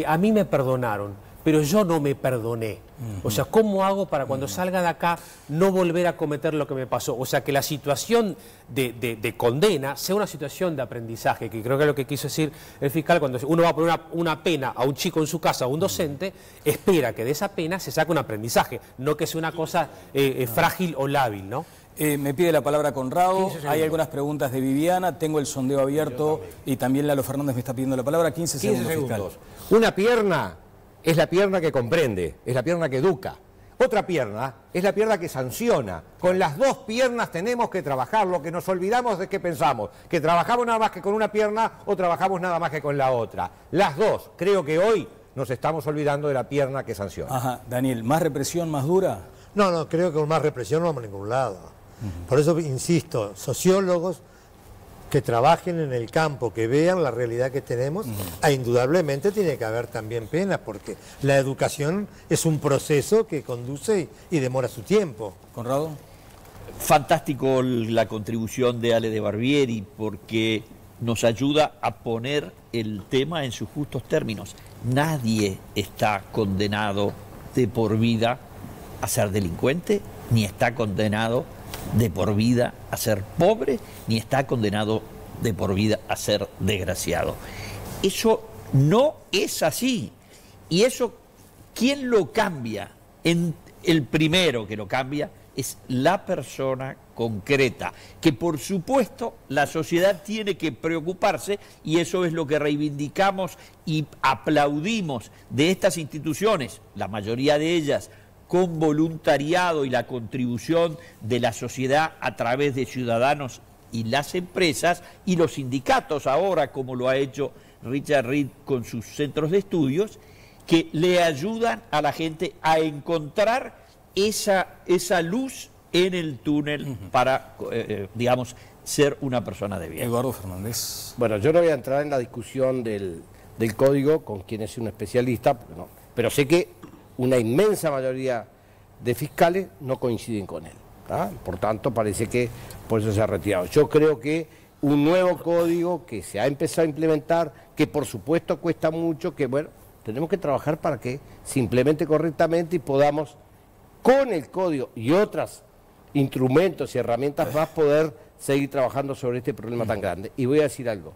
a mí me perdonaron, pero yo no me perdoné. O sea, ¿cómo hago para cuando salga de acá no volver a cometer lo que me pasó? O sea, que la situación de condena sea una situación de aprendizaje, que creo que es lo que quiso decir el fiscal. Cuando uno va a poner una pena a un chico en su casa, a un docente, espera que de esa pena se saque un aprendizaje, no que sea una cosa frágil o lábil, ¿no? Me pide la palabra Conrado, hay algunas preguntas de Viviana, tengo el sondeo abierto y también Lalo Fernández me está pidiendo la palabra. 15 segundos, fiscal. Una pierna es la pierna que comprende, es la pierna que educa. Otra pierna es la pierna que sanciona. Con las 2 piernas tenemos que trabajar. Lo que nos olvidamos de que pensamos, que trabajamos nada más que con una pierna o trabajamos nada más que con la otra. Las 2, creo que hoy nos estamos olvidando de la pierna que sanciona. Ajá, Daniel, ¿más represión, más dura? No, creo que con más represión no vamos a ningún lado. Por eso insisto, sociólogos que trabajen en el campo, que vean la realidad que tenemos, indudablemente tiene que haber también penas, porque la educación es un proceso que conduce y demora su tiempo. Conrado. Fantástico la contribución de Ale de Barbieri, porque nos ayuda a poner el tema en sus justos términos. Nadie está condenado de por vida a ser delincuente, ni está condenado de por vida a ser pobre, ni está condenado de por vida a ser desgraciado. Eso no es así. Y eso, ¿quién lo cambia? El primero que lo cambia es la persona concreta, que por supuesto la sociedad tiene que preocuparse, y eso es lo que reivindicamos y aplaudimos de estas instituciones, la mayoría de ellas con voluntariado y la contribución de la sociedad a través de ciudadanos y las empresas y los sindicatos ahora, como lo ha hecho Richard Reed con sus centros de estudios, que le ayudan a la gente a encontrar esa luz en el túnel para, digamos, ser una persona de bien. Eduardo Fernández. Bueno, yo no voy a entrar en la discusión del código con quien es un especialista, pero sé que una inmensa mayoría de fiscales no coinciden con él. Por tanto, parece que por eso se ha retirado. Yo creo que un nuevo código que se ha empezado a implementar, que por supuesto cuesta mucho, que bueno, tenemos que trabajar para que se implemente correctamente y podamos, con el código y otros instrumentos y herramientas más, poder seguir trabajando sobre este problema tan grande. Y voy a decir algo.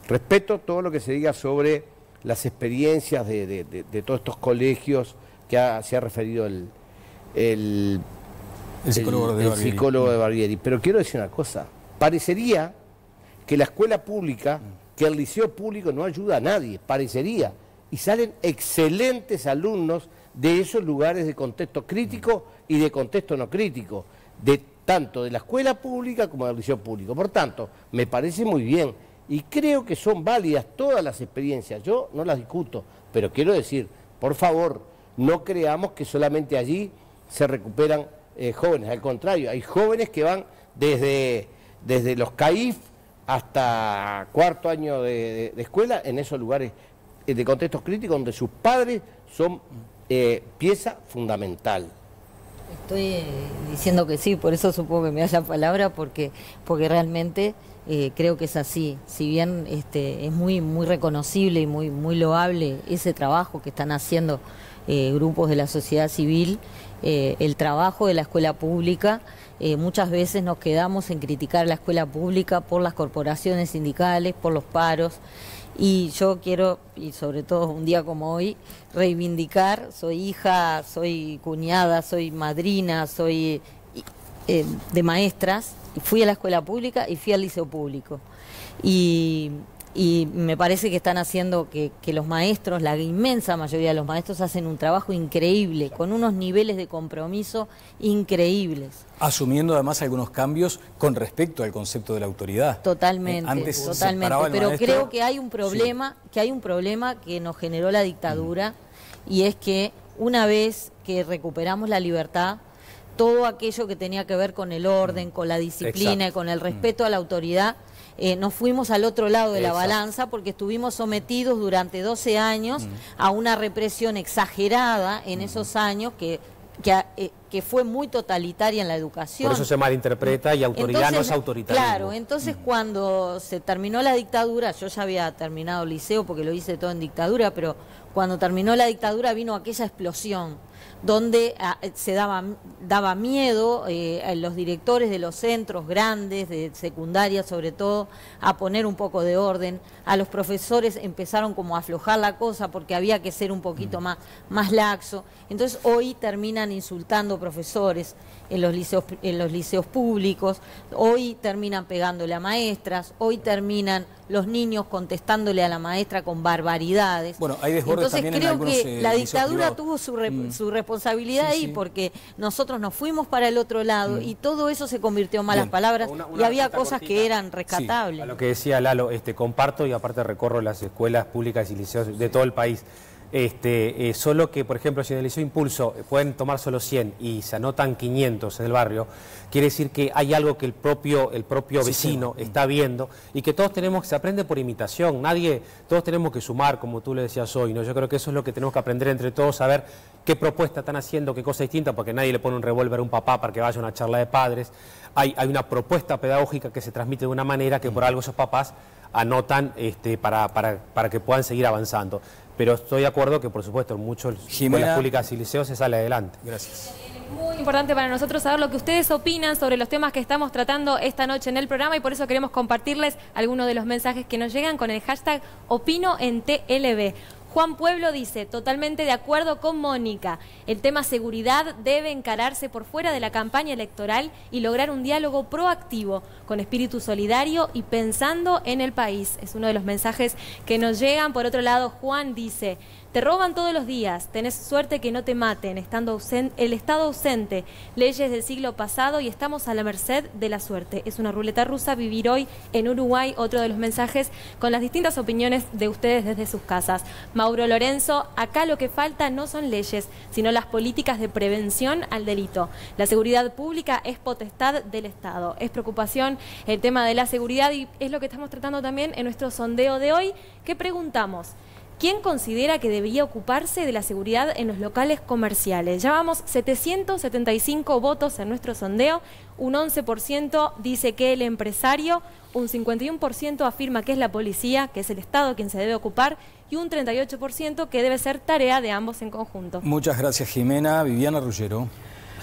Respeto todo lo que se diga sobre las experiencias de todos estos colegios que se ha referido el psicólogo de Barbieri. Pero quiero decir una cosa, parecería que la escuela pública, que el liceo público no ayuda a nadie, parecería, y salen excelentes alumnos de esos lugares de contexto crítico y de contexto no crítico, tanto de la escuela pública como del liceo público. Por tanto, me parece muy bien, y creo que son válidas todas las experiencias, yo no las discuto, pero quiero decir, por favor, no creamos que solamente allí se recuperan jóvenes, al contrario, hay jóvenes que van desde los CAIF hasta 4º año de escuela en esos lugares de contextos críticos donde sus padres son pieza fundamental. Estoy diciendo que sí, por eso supongo que me da la palabra, porque realmente creo que es así. Si bien es muy reconocible y muy loable ese trabajo que están haciendo grupos de la sociedad civil, el trabajo de la escuela pública, muchas veces nos quedamos en criticar la escuela pública por las corporaciones sindicales, por los paros, y yo quiero, y sobre todo un día como hoy, reivindicar, soy hija, soy cuñada, soy madrina, soy de maestras, fui a la escuela pública y fui al liceo público. Y me parece que están haciendo que los maestros, la inmensa mayoría de los maestros, hacen un trabajo increíble, con unos niveles de compromiso increíbles. Asumiendo además algunos cambios con respecto al concepto de la autoridad. Totalmente, Antes totalmente. Pero maestro, creo que hay un problema, que nos generó la dictadura, y es que una vez que recuperamos la libertad, todo aquello que tenía que ver con el orden, con la disciplina, Exacto. y con el respeto a la autoridad. Nos fuimos al otro lado de la Exacto. balanza porque estuvimos sometidos durante 12 años a una represión exagerada en esos años que fue muy totalitaria en la educación. Por eso se malinterpreta y autoridad Entonces, no es autoritarismo. Claro, entonces cuando se terminó la dictadura, yo ya había terminado el liceo porque lo hice todo en dictadura, pero cuando terminó la dictadura vino aquella explosión donde se daba miedo a los directores de los centros grandes, de secundaria sobre todo, a poner un poco de orden. A los profesores empezaron como a aflojar la cosa porque había que ser un poquito más laxo. Entonces hoy terminan insultando profesores en los liceos públicos, hoy terminan pegándole a maestras, hoy terminan los niños contestándole a la maestra con barbaridades. Bueno, hay desbordes Entonces también en creo algunos, que la liceos dictadura privados. tuvo su responsabilidad Sí, ahí, sí. porque nosotros nos fuimos para el otro lado y todo eso se convirtió en malas Bien. palabras y había receta cosas cortita. que eran rescatables. A lo que decía Lalo, comparto y aparte recorro las escuelas públicas y liceos de todo el país. Solo que, por ejemplo, si en el Liceo Impulso pueden tomar solo 100 y se anotan 500 en el barrio, quiere decir que hay algo que el propio vecino está viendo y que todos se aprende por imitación. Todos tenemos que sumar, como tú le decías hoy, ¿no? Yo creo que eso es lo que tenemos que aprender entre todos, a ver qué propuesta están haciendo, qué cosa distinta, porque nadie le pone un revólver a un papá para que vaya a una charla de padres. Hay una propuesta pedagógica que se transmite de una manera que por algo esos papás anotan para que puedan seguir avanzando. Pero estoy de acuerdo que, por supuesto, en muchas escuelas públicas y liceos se sale adelante. Gracias. Muy importante para nosotros saber lo que ustedes opinan sobre los temas que estamos tratando esta noche en el programa y por eso queremos compartirles algunos de los mensajes que nos llegan con el hashtag OpinoEnTLB. Juan Pueblo dice, totalmente de acuerdo con Mónica, el tema seguridad debe encararse por fuera de la campaña electoral y lograr un diálogo proactivo, con espíritu solidario y pensando en el país. Es uno de los mensajes que nos llegan. Por otro lado, Juan dice, te roban todos los días, tenés suerte que no te maten, estando el Estado ausente, leyes del siglo pasado y estamos a la merced de la suerte. Es una ruleta rusa vivir hoy en Uruguay, otro de los mensajes con las distintas opiniones de ustedes desde sus casas. Mauro Lorenzo, acá lo que falta no son leyes, sino las políticas de prevención al delito. La seguridad pública es potestad del Estado. Es preocupación el tema de la seguridad y es lo que estamos tratando también en nuestro sondeo de hoy, que preguntamos, ¿quién considera que debería ocuparse de la seguridad en los locales comerciales? Llevamos 775 votos en nuestro sondeo, un 11% dice que el empresario, un 51% afirma que es la policía, que es el Estado quien se debe ocupar, y un 38% que debe ser tarea de ambos en conjunto. Muchas gracias, Jimena. Viviana Ruggero.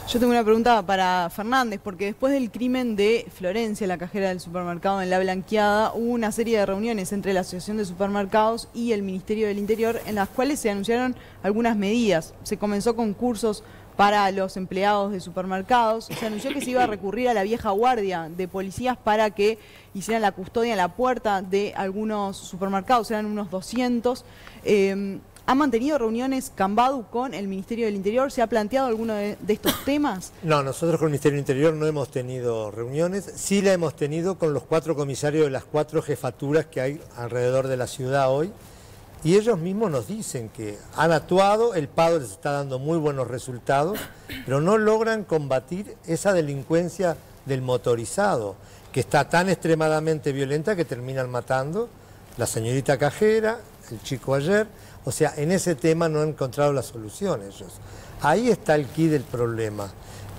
Yo tengo una pregunta para Fernández, porque después del crimen de Florencia, la cajera del supermercado en La Blanqueada, hubo una serie de reuniones entre la Asociación de Supermercados y el Ministerio del Interior en las cuales se anunciaron algunas medidas. Se comenzó con cursos para los empleados de supermercados. Se anunció que se iba a recurrir a la vieja guardia de policías para que hicieran la custodia en la puerta de algunos supermercados, eran unos 200. ¿Ha mantenido reuniones Cambadu con el Ministerio del Interior? ¿Se ha planteado alguno de estos temas? No, nosotros con el Ministerio del Interior no hemos tenido reuniones. Sí la hemos tenido con los 4 comisarios de las 4 jefaturas que hay alrededor de la ciudad hoy. Y ellos mismos nos dicen que han actuado, el PADO les está dando muy buenos resultados, pero no logran combatir esa delincuencia del motorizado, que está tan extremadamente violenta que terminan matando la señorita cajera, el chico ayer. O sea, en ese tema no han encontrado la solución ellos. Ahí está el quid del problema,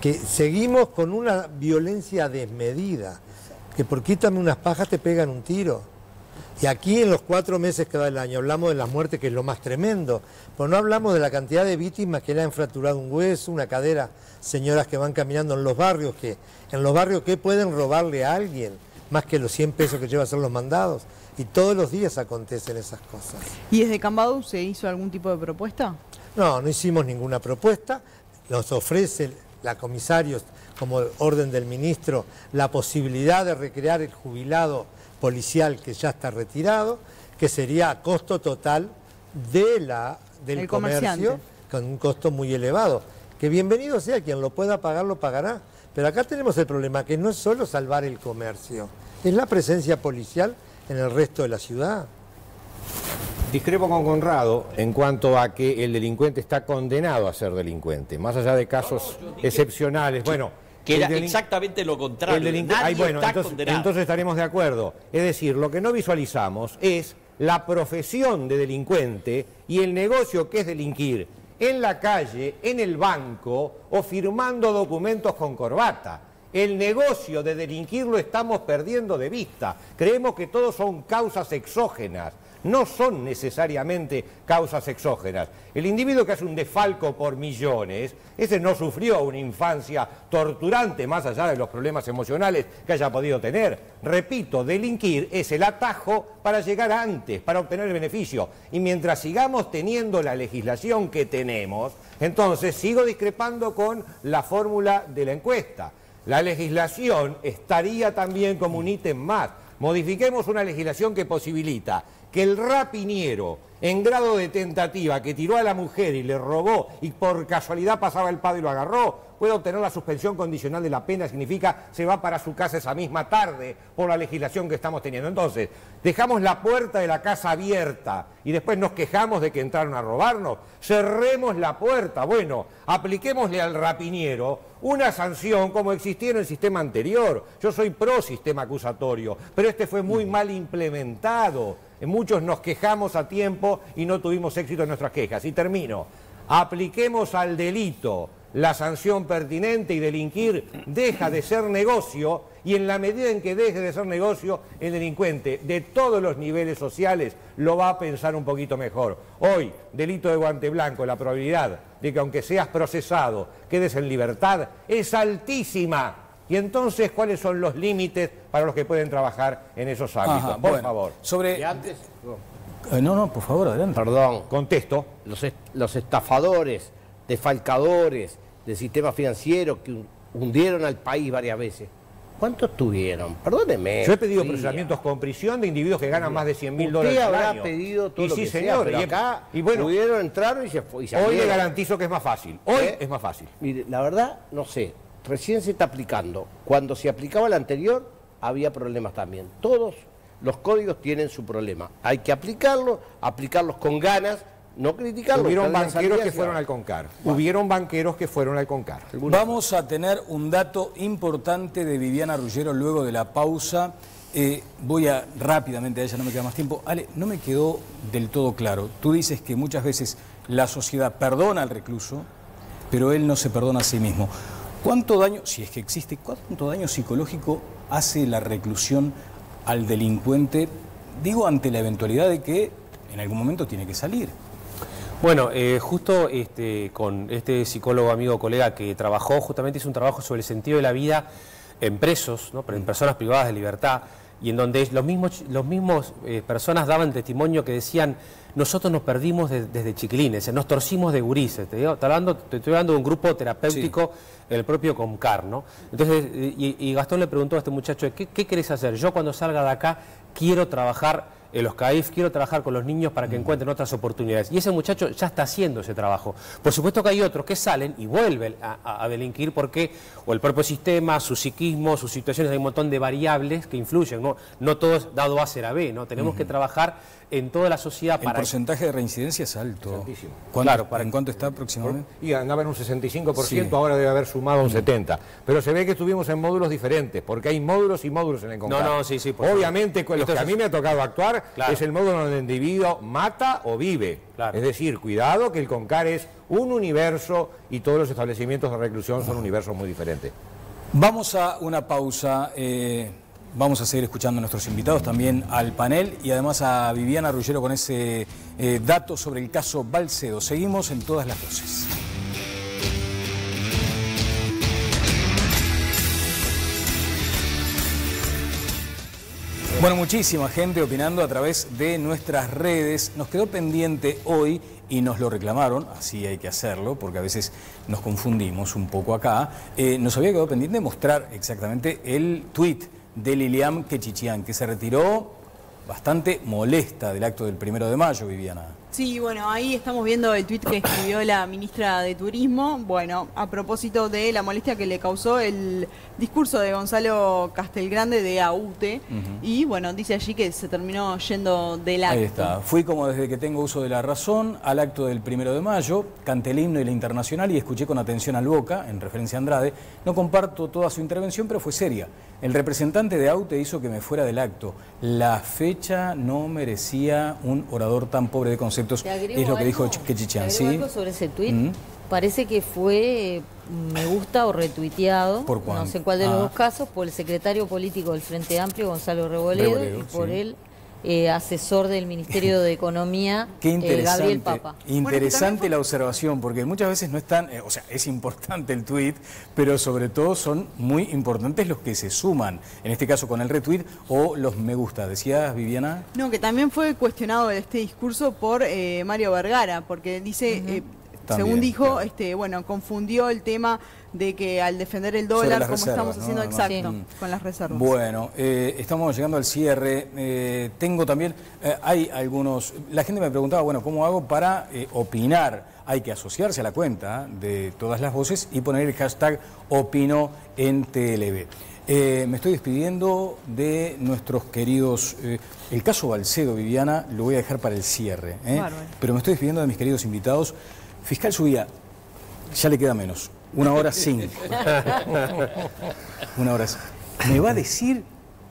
que seguimos con una violencia desmedida, que por quítame unas pajas te pegan un tiro. Y aquí en los 4 meses que va el año hablamos de las muertes, que es lo más tremendo, pero no hablamos de la cantidad de víctimas que le han fracturado un hueso, una cadera, señoras que van caminando en los barrios, ¿qué pueden robarle a alguien? Más que los 100 pesos que lleva a hacer los mandados. Y todos los días acontecen esas cosas. ¿Y desde Cambadu se hizo algún tipo de propuesta? No, no hicimos ninguna propuesta. Nos ofrece la comisaria, como orden del ministro, la posibilidad de recrear el jubilado policial que ya está retirado, que sería a costo total del comercio, con un costo muy elevado. Que bienvenido sea, quien lo pueda pagar lo pagará. Pero acá tenemos el problema, que no es solo salvar el comercio, es la presencia policial en el resto de la ciudad. Discrepo con Conrado en cuanto a que el delincuente está condenado a ser delincuente, más allá de casos excepcionales. Bueno, que era exactamente lo contrario. Nadie está condenado. Entonces estaremos de acuerdo. Es decir, lo que no visualizamos es la profesión de delincuente y el negocio que es delinquir en la calle, en el banco o firmando documentos con corbata. El negocio de delinquir lo estamos perdiendo de vista. Creemos que todos son causas exógenas. No son necesariamente causas exógenas. El individuo que hace un desfalco por millones, ese no sufrió una infancia torturante más allá de los problemas emocionales que haya podido tener. Repito, delinquir es el atajo para llegar antes, para obtener el beneficio. Y mientras sigamos teniendo la legislación que tenemos, entonces sigo discrepando con la fórmula de la encuesta. La legislación estaría también como un ítem más. Modifiquemos una legislación que posibilita que el rapiniero en grado de tentativa que tiró a la mujer y le robó y por casualidad pasaba el padre y lo agarró, puede obtener la suspensión condicional de la pena, significa se va para su casa esa misma tarde por la legislación que estamos teniendo. Entonces, dejamos la puerta de la casa abierta y después nos quejamos de que entraron a robarnos, cerremos la puerta, bueno, apliquémosle al rapiniero una sanción como existía en el sistema anterior. Yo soy pro sistema acusatorio, pero este fue muy mal implementado. Muchos nos quejamos a tiempo y no tuvimos éxito en nuestras quejas. Y termino. Apliquemos al delito la sanción pertinente y delinquir deja de ser negocio, y en la medida en que deje de ser negocio, el delincuente de todos los niveles sociales lo va a pensar un poquito mejor. Hoy, delito de guante blanco, la probabilidad de que aunque seas procesado quedes en libertad es altísima. Y entonces, ¿cuáles son los límites para los que pueden trabajar en esos ámbitos? Por favor. Sobre... antes... No, por favor, adelante. Perdón. Contesto. Los estafadores, defalcadores del sistema financiero que hundieron al país varias veces. ¿Cuántos tuvieron? Perdóneme. Yo he pedido procesamientos con prisión de individuos que ganan más de $100.000 al año. Usted habrá pedido todo lo que sea, pero acá pudieron entrar y se fue. Hoy le garantizo que es más fácil. Hoy es más fácil. Mire, la verdad, no sé. Recién se está aplicando. Cuando se aplicaba el anterior, había problemas también. Todos los códigos tienen su problema. Hay que aplicarlos con ganas, no criticarlos. Hubieron banqueros que fueron al CONCAR. Hubieron banqueros que fueron al CONCAR. Vamos a tener un dato importante de Viviana Ruggiero luego de la pausa. Voy a rápidamente a ella, no me queda más tiempo. Ale, no me quedó del todo claro. Tú dices que muchas veces la sociedad perdona al recluso, pero él no se perdona a sí mismo. ¿Cuánto daño, si es que existe, cuánto daño psicológico hace la reclusión al delincuente, digo, ante la eventualidad de que en algún momento tiene que salir? Bueno, justo con este psicólogo, amigo, colega que trabajó, justamente hizo un trabajo sobre el sentido de la vida en presos, ¿no? En personas privadas de libertad, y en donde los mismos personas daban testimonio que decían: nosotros nos perdimos desde chiquilines, nos torcimos de gurises. Te estoy hablando de un grupo terapéutico, sí, el propio CONCAR, ¿no? Entonces, y Gastón le preguntó a este muchacho: ¿qué querés hacer? Yo cuando salga de acá quiero trabajar en los CAIF, quiero trabajar con los niños para que encuentren otras oportunidades. Y ese muchacho ya está haciendo ese trabajo. Por supuesto que hay otros que salen y vuelven a delinquir porque o el propio sistema, su psiquismo, sus situaciones, hay un montón de variables que influyen, no todo es dado A ser a B, ¿no? Tenemos que trabajar en toda la sociedad para... El porcentaje de reincidencia es alto. Es altísimo. Claro, ¿en cuánto está aproximadamente? Y andaba en un 65%, sí, ahora debe haber sumado un 70%. Pero se ve que estuvimos en módulos diferentes, porque hay módulos y módulos en el CONCAR. Sí. Obviamente, con los que a mí me ha tocado actuar, claro, es el módulo donde el individuo mata o vive. Claro. Es decir, cuidado que el CONCAR es un universo y todos los establecimientos de reclusión son universos muy diferentes. Vamos a una pausa. Vamos a seguir escuchando a nuestros invitados, también al panel y además a Viviana Ruggiero con ese dato sobre el caso Balsedo. Seguimos en Todas las Voces. Bueno, muchísima gente opinando a través de nuestras redes. Nos quedó pendiente hoy, y nos lo reclamaron, así hay que hacerlo, porque a veces nos confundimos un poco acá, nos había quedado pendiente mostrar exactamente el tuit de Lilian Quechichian, que se retiró bastante molesta del acto del 1 de mayo, Viviana. Sí, bueno, ahí estamos viendo el tuit que escribió la ministra de Turismo, bueno, a propósito de la molestia que le causó el discurso de Gonzalo Castelgrande de AUTE, y bueno, dice allí que se terminó yendo del acto. Ahí está, fui como desde que tengo uso de la razón al acto del 1 de mayo, canté el himno y la internacional y escuché con atención al Boca, en referencia a Andrade. No comparto toda su intervención, pero fue seria. El representante de AUTE hizo que me fuera del acto. La fecha no merecía un orador tan pobre de conceptos, es lo que dijo Quechichán. ¿Sí? Algo sobre ese tuit? Parece que fue me gusta o retuiteado, ¿por cuál? No sé cuál de los dos casos, por el secretario político del Frente Amplio, Gonzalo Reboledo, y por el asesor del Ministerio de Economía, Gabriel Papa. Interesante la observación, porque muchas veces no están, o sea, es importante el tuit, pero sobre todo son muy importantes los que se suman, en este caso con el retweet o los me gusta. ¿Decías, Viviana? No, que también fue cuestionado este discurso por Mario Vergara, porque dice... Según dijo, bueno, confundió el tema de que al defender el dólar, como estamos haciendo, exacto, con las reservas. Bueno, estamos llegando al cierre. Tengo también, hay algunos, la gente me preguntaba, bueno, ¿cómo hago para opinar? Hay que asociarse a la cuenta de Todas las Voces y poner el hashtag opino en TLV. Me estoy despidiendo de nuestros queridos, el caso Balcedo, Viviana, lo voy a dejar para el cierre, pero me estoy despidiendo de mis queridos invitados. Fiscal Subía, ya le queda menos, 1:05. 1:05. ¿Me va a decir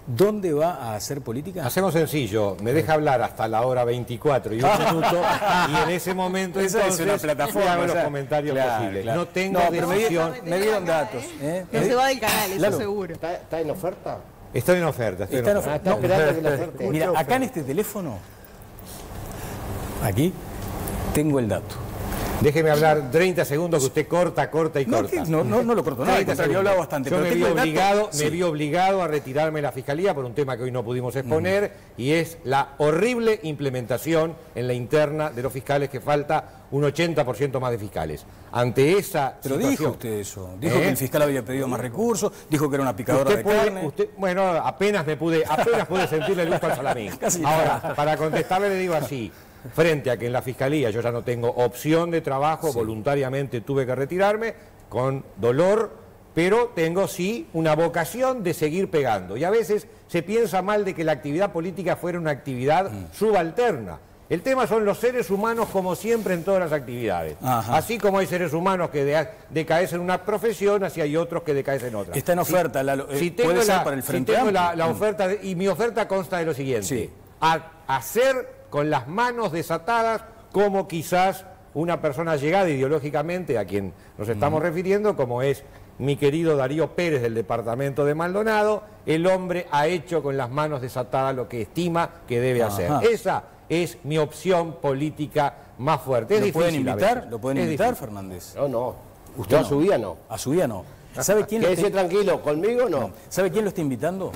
dónde va a hacer política? Hacemos sencillo, me deja hablar hasta la hora 24 y 1 minuto, y en ese momento entonces es una plataforma, hago los comentarios posibles. Claro. No tengo decisión. Me dieron datos. No se va del canal, eso seguro. ¿Está en oferta? Estoy en oferta. Está esperando que la oferta. Mira, acá en este teléfono, aquí, tengo el dato. Déjeme hablar 30 segundos que usted corta y corta. No lo corto nada, yo he hablado bastante. Yo pero me vi obligado a retirarme de la Fiscalía por un tema que hoy no pudimos exponer, y es la horrible implementación en la interna de los fiscales, que falta un 80% más de fiscales. Ante esa Pero situación, dijo usted eso, dijo que el fiscal había pedido más recursos, dijo que era una picadora de carne. Bueno, apenas pude sentirle el gusto al salamín. Ahora, para contestarle le digo así. Frente a que en la Fiscalía yo ya no tengo opción de trabajo, voluntariamente tuve que retirarme, con dolor, pero tengo sí una vocación de seguir pegando. Y a veces se piensa mal de que la actividad política fuera una actividad subalterna. El tema son los seres humanos, como siempre en todas las actividades. Así como hay seres humanos que decaen en una profesión, así hay otros que decaen en otra. Está en oferta, puede ser para el Frente Amplio. La oferta, y mi oferta consta de lo siguiente. Hacer con las manos desatadas, como quizás una persona llegada ideológicamente a quien nos estamos refiriendo, como es mi querido Darío Pérez del departamento de Maldonado. El hombre ha hecho con las manos desatadas lo que estima que debe hacer. Esa es mi opción política más fuerte. ¿Lo pueden invitar? ¿Lo pueden invitar, Fernández? No. ¿Usted no? A su día no. A su día no. ¿Sabe quién Quédese tranquilo, conmigo no. ¿Sabe quién lo está invitando?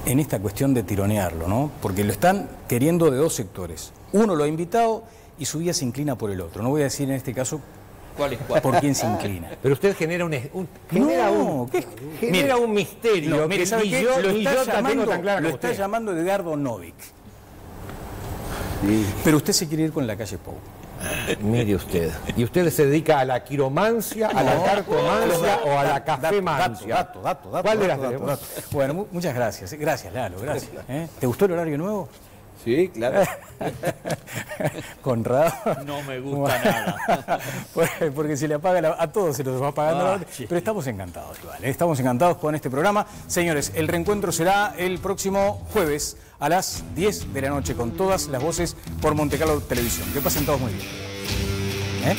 En esta cuestión de tironearlo, ¿no? Porque lo están queriendo de dos sectores. Uno lo ha invitado y su día se inclina por el otro. No voy a decir en este caso ¿cuál es cuál? Por quién se inclina. Pero usted genera un misterio. Mire, ¿sabe qué? Lo está llamando Edgardo Novik. Sí. Pero usted se quiere ir con la calle Pou. Mire usted. ¿Y usted se dedica a la quiromancia, a la cartomancia o a la cafemancia? Dato. ¿Cuál de las tenemos? Bueno, muchas gracias. Gracias, Lalo, gracias. ¿Te gustó el horario nuevo? Sí, claro. Conrado. No me gusta nada. Porque se le apaga a todos se los va apagando. Pero estamos encantados igual. Estamos encantados con este programa. Señores, el reencuentro será el próximo jueves a las 10 de la noche con Todas las Voces por Montecarlo Televisión. Que pasen todos muy bien.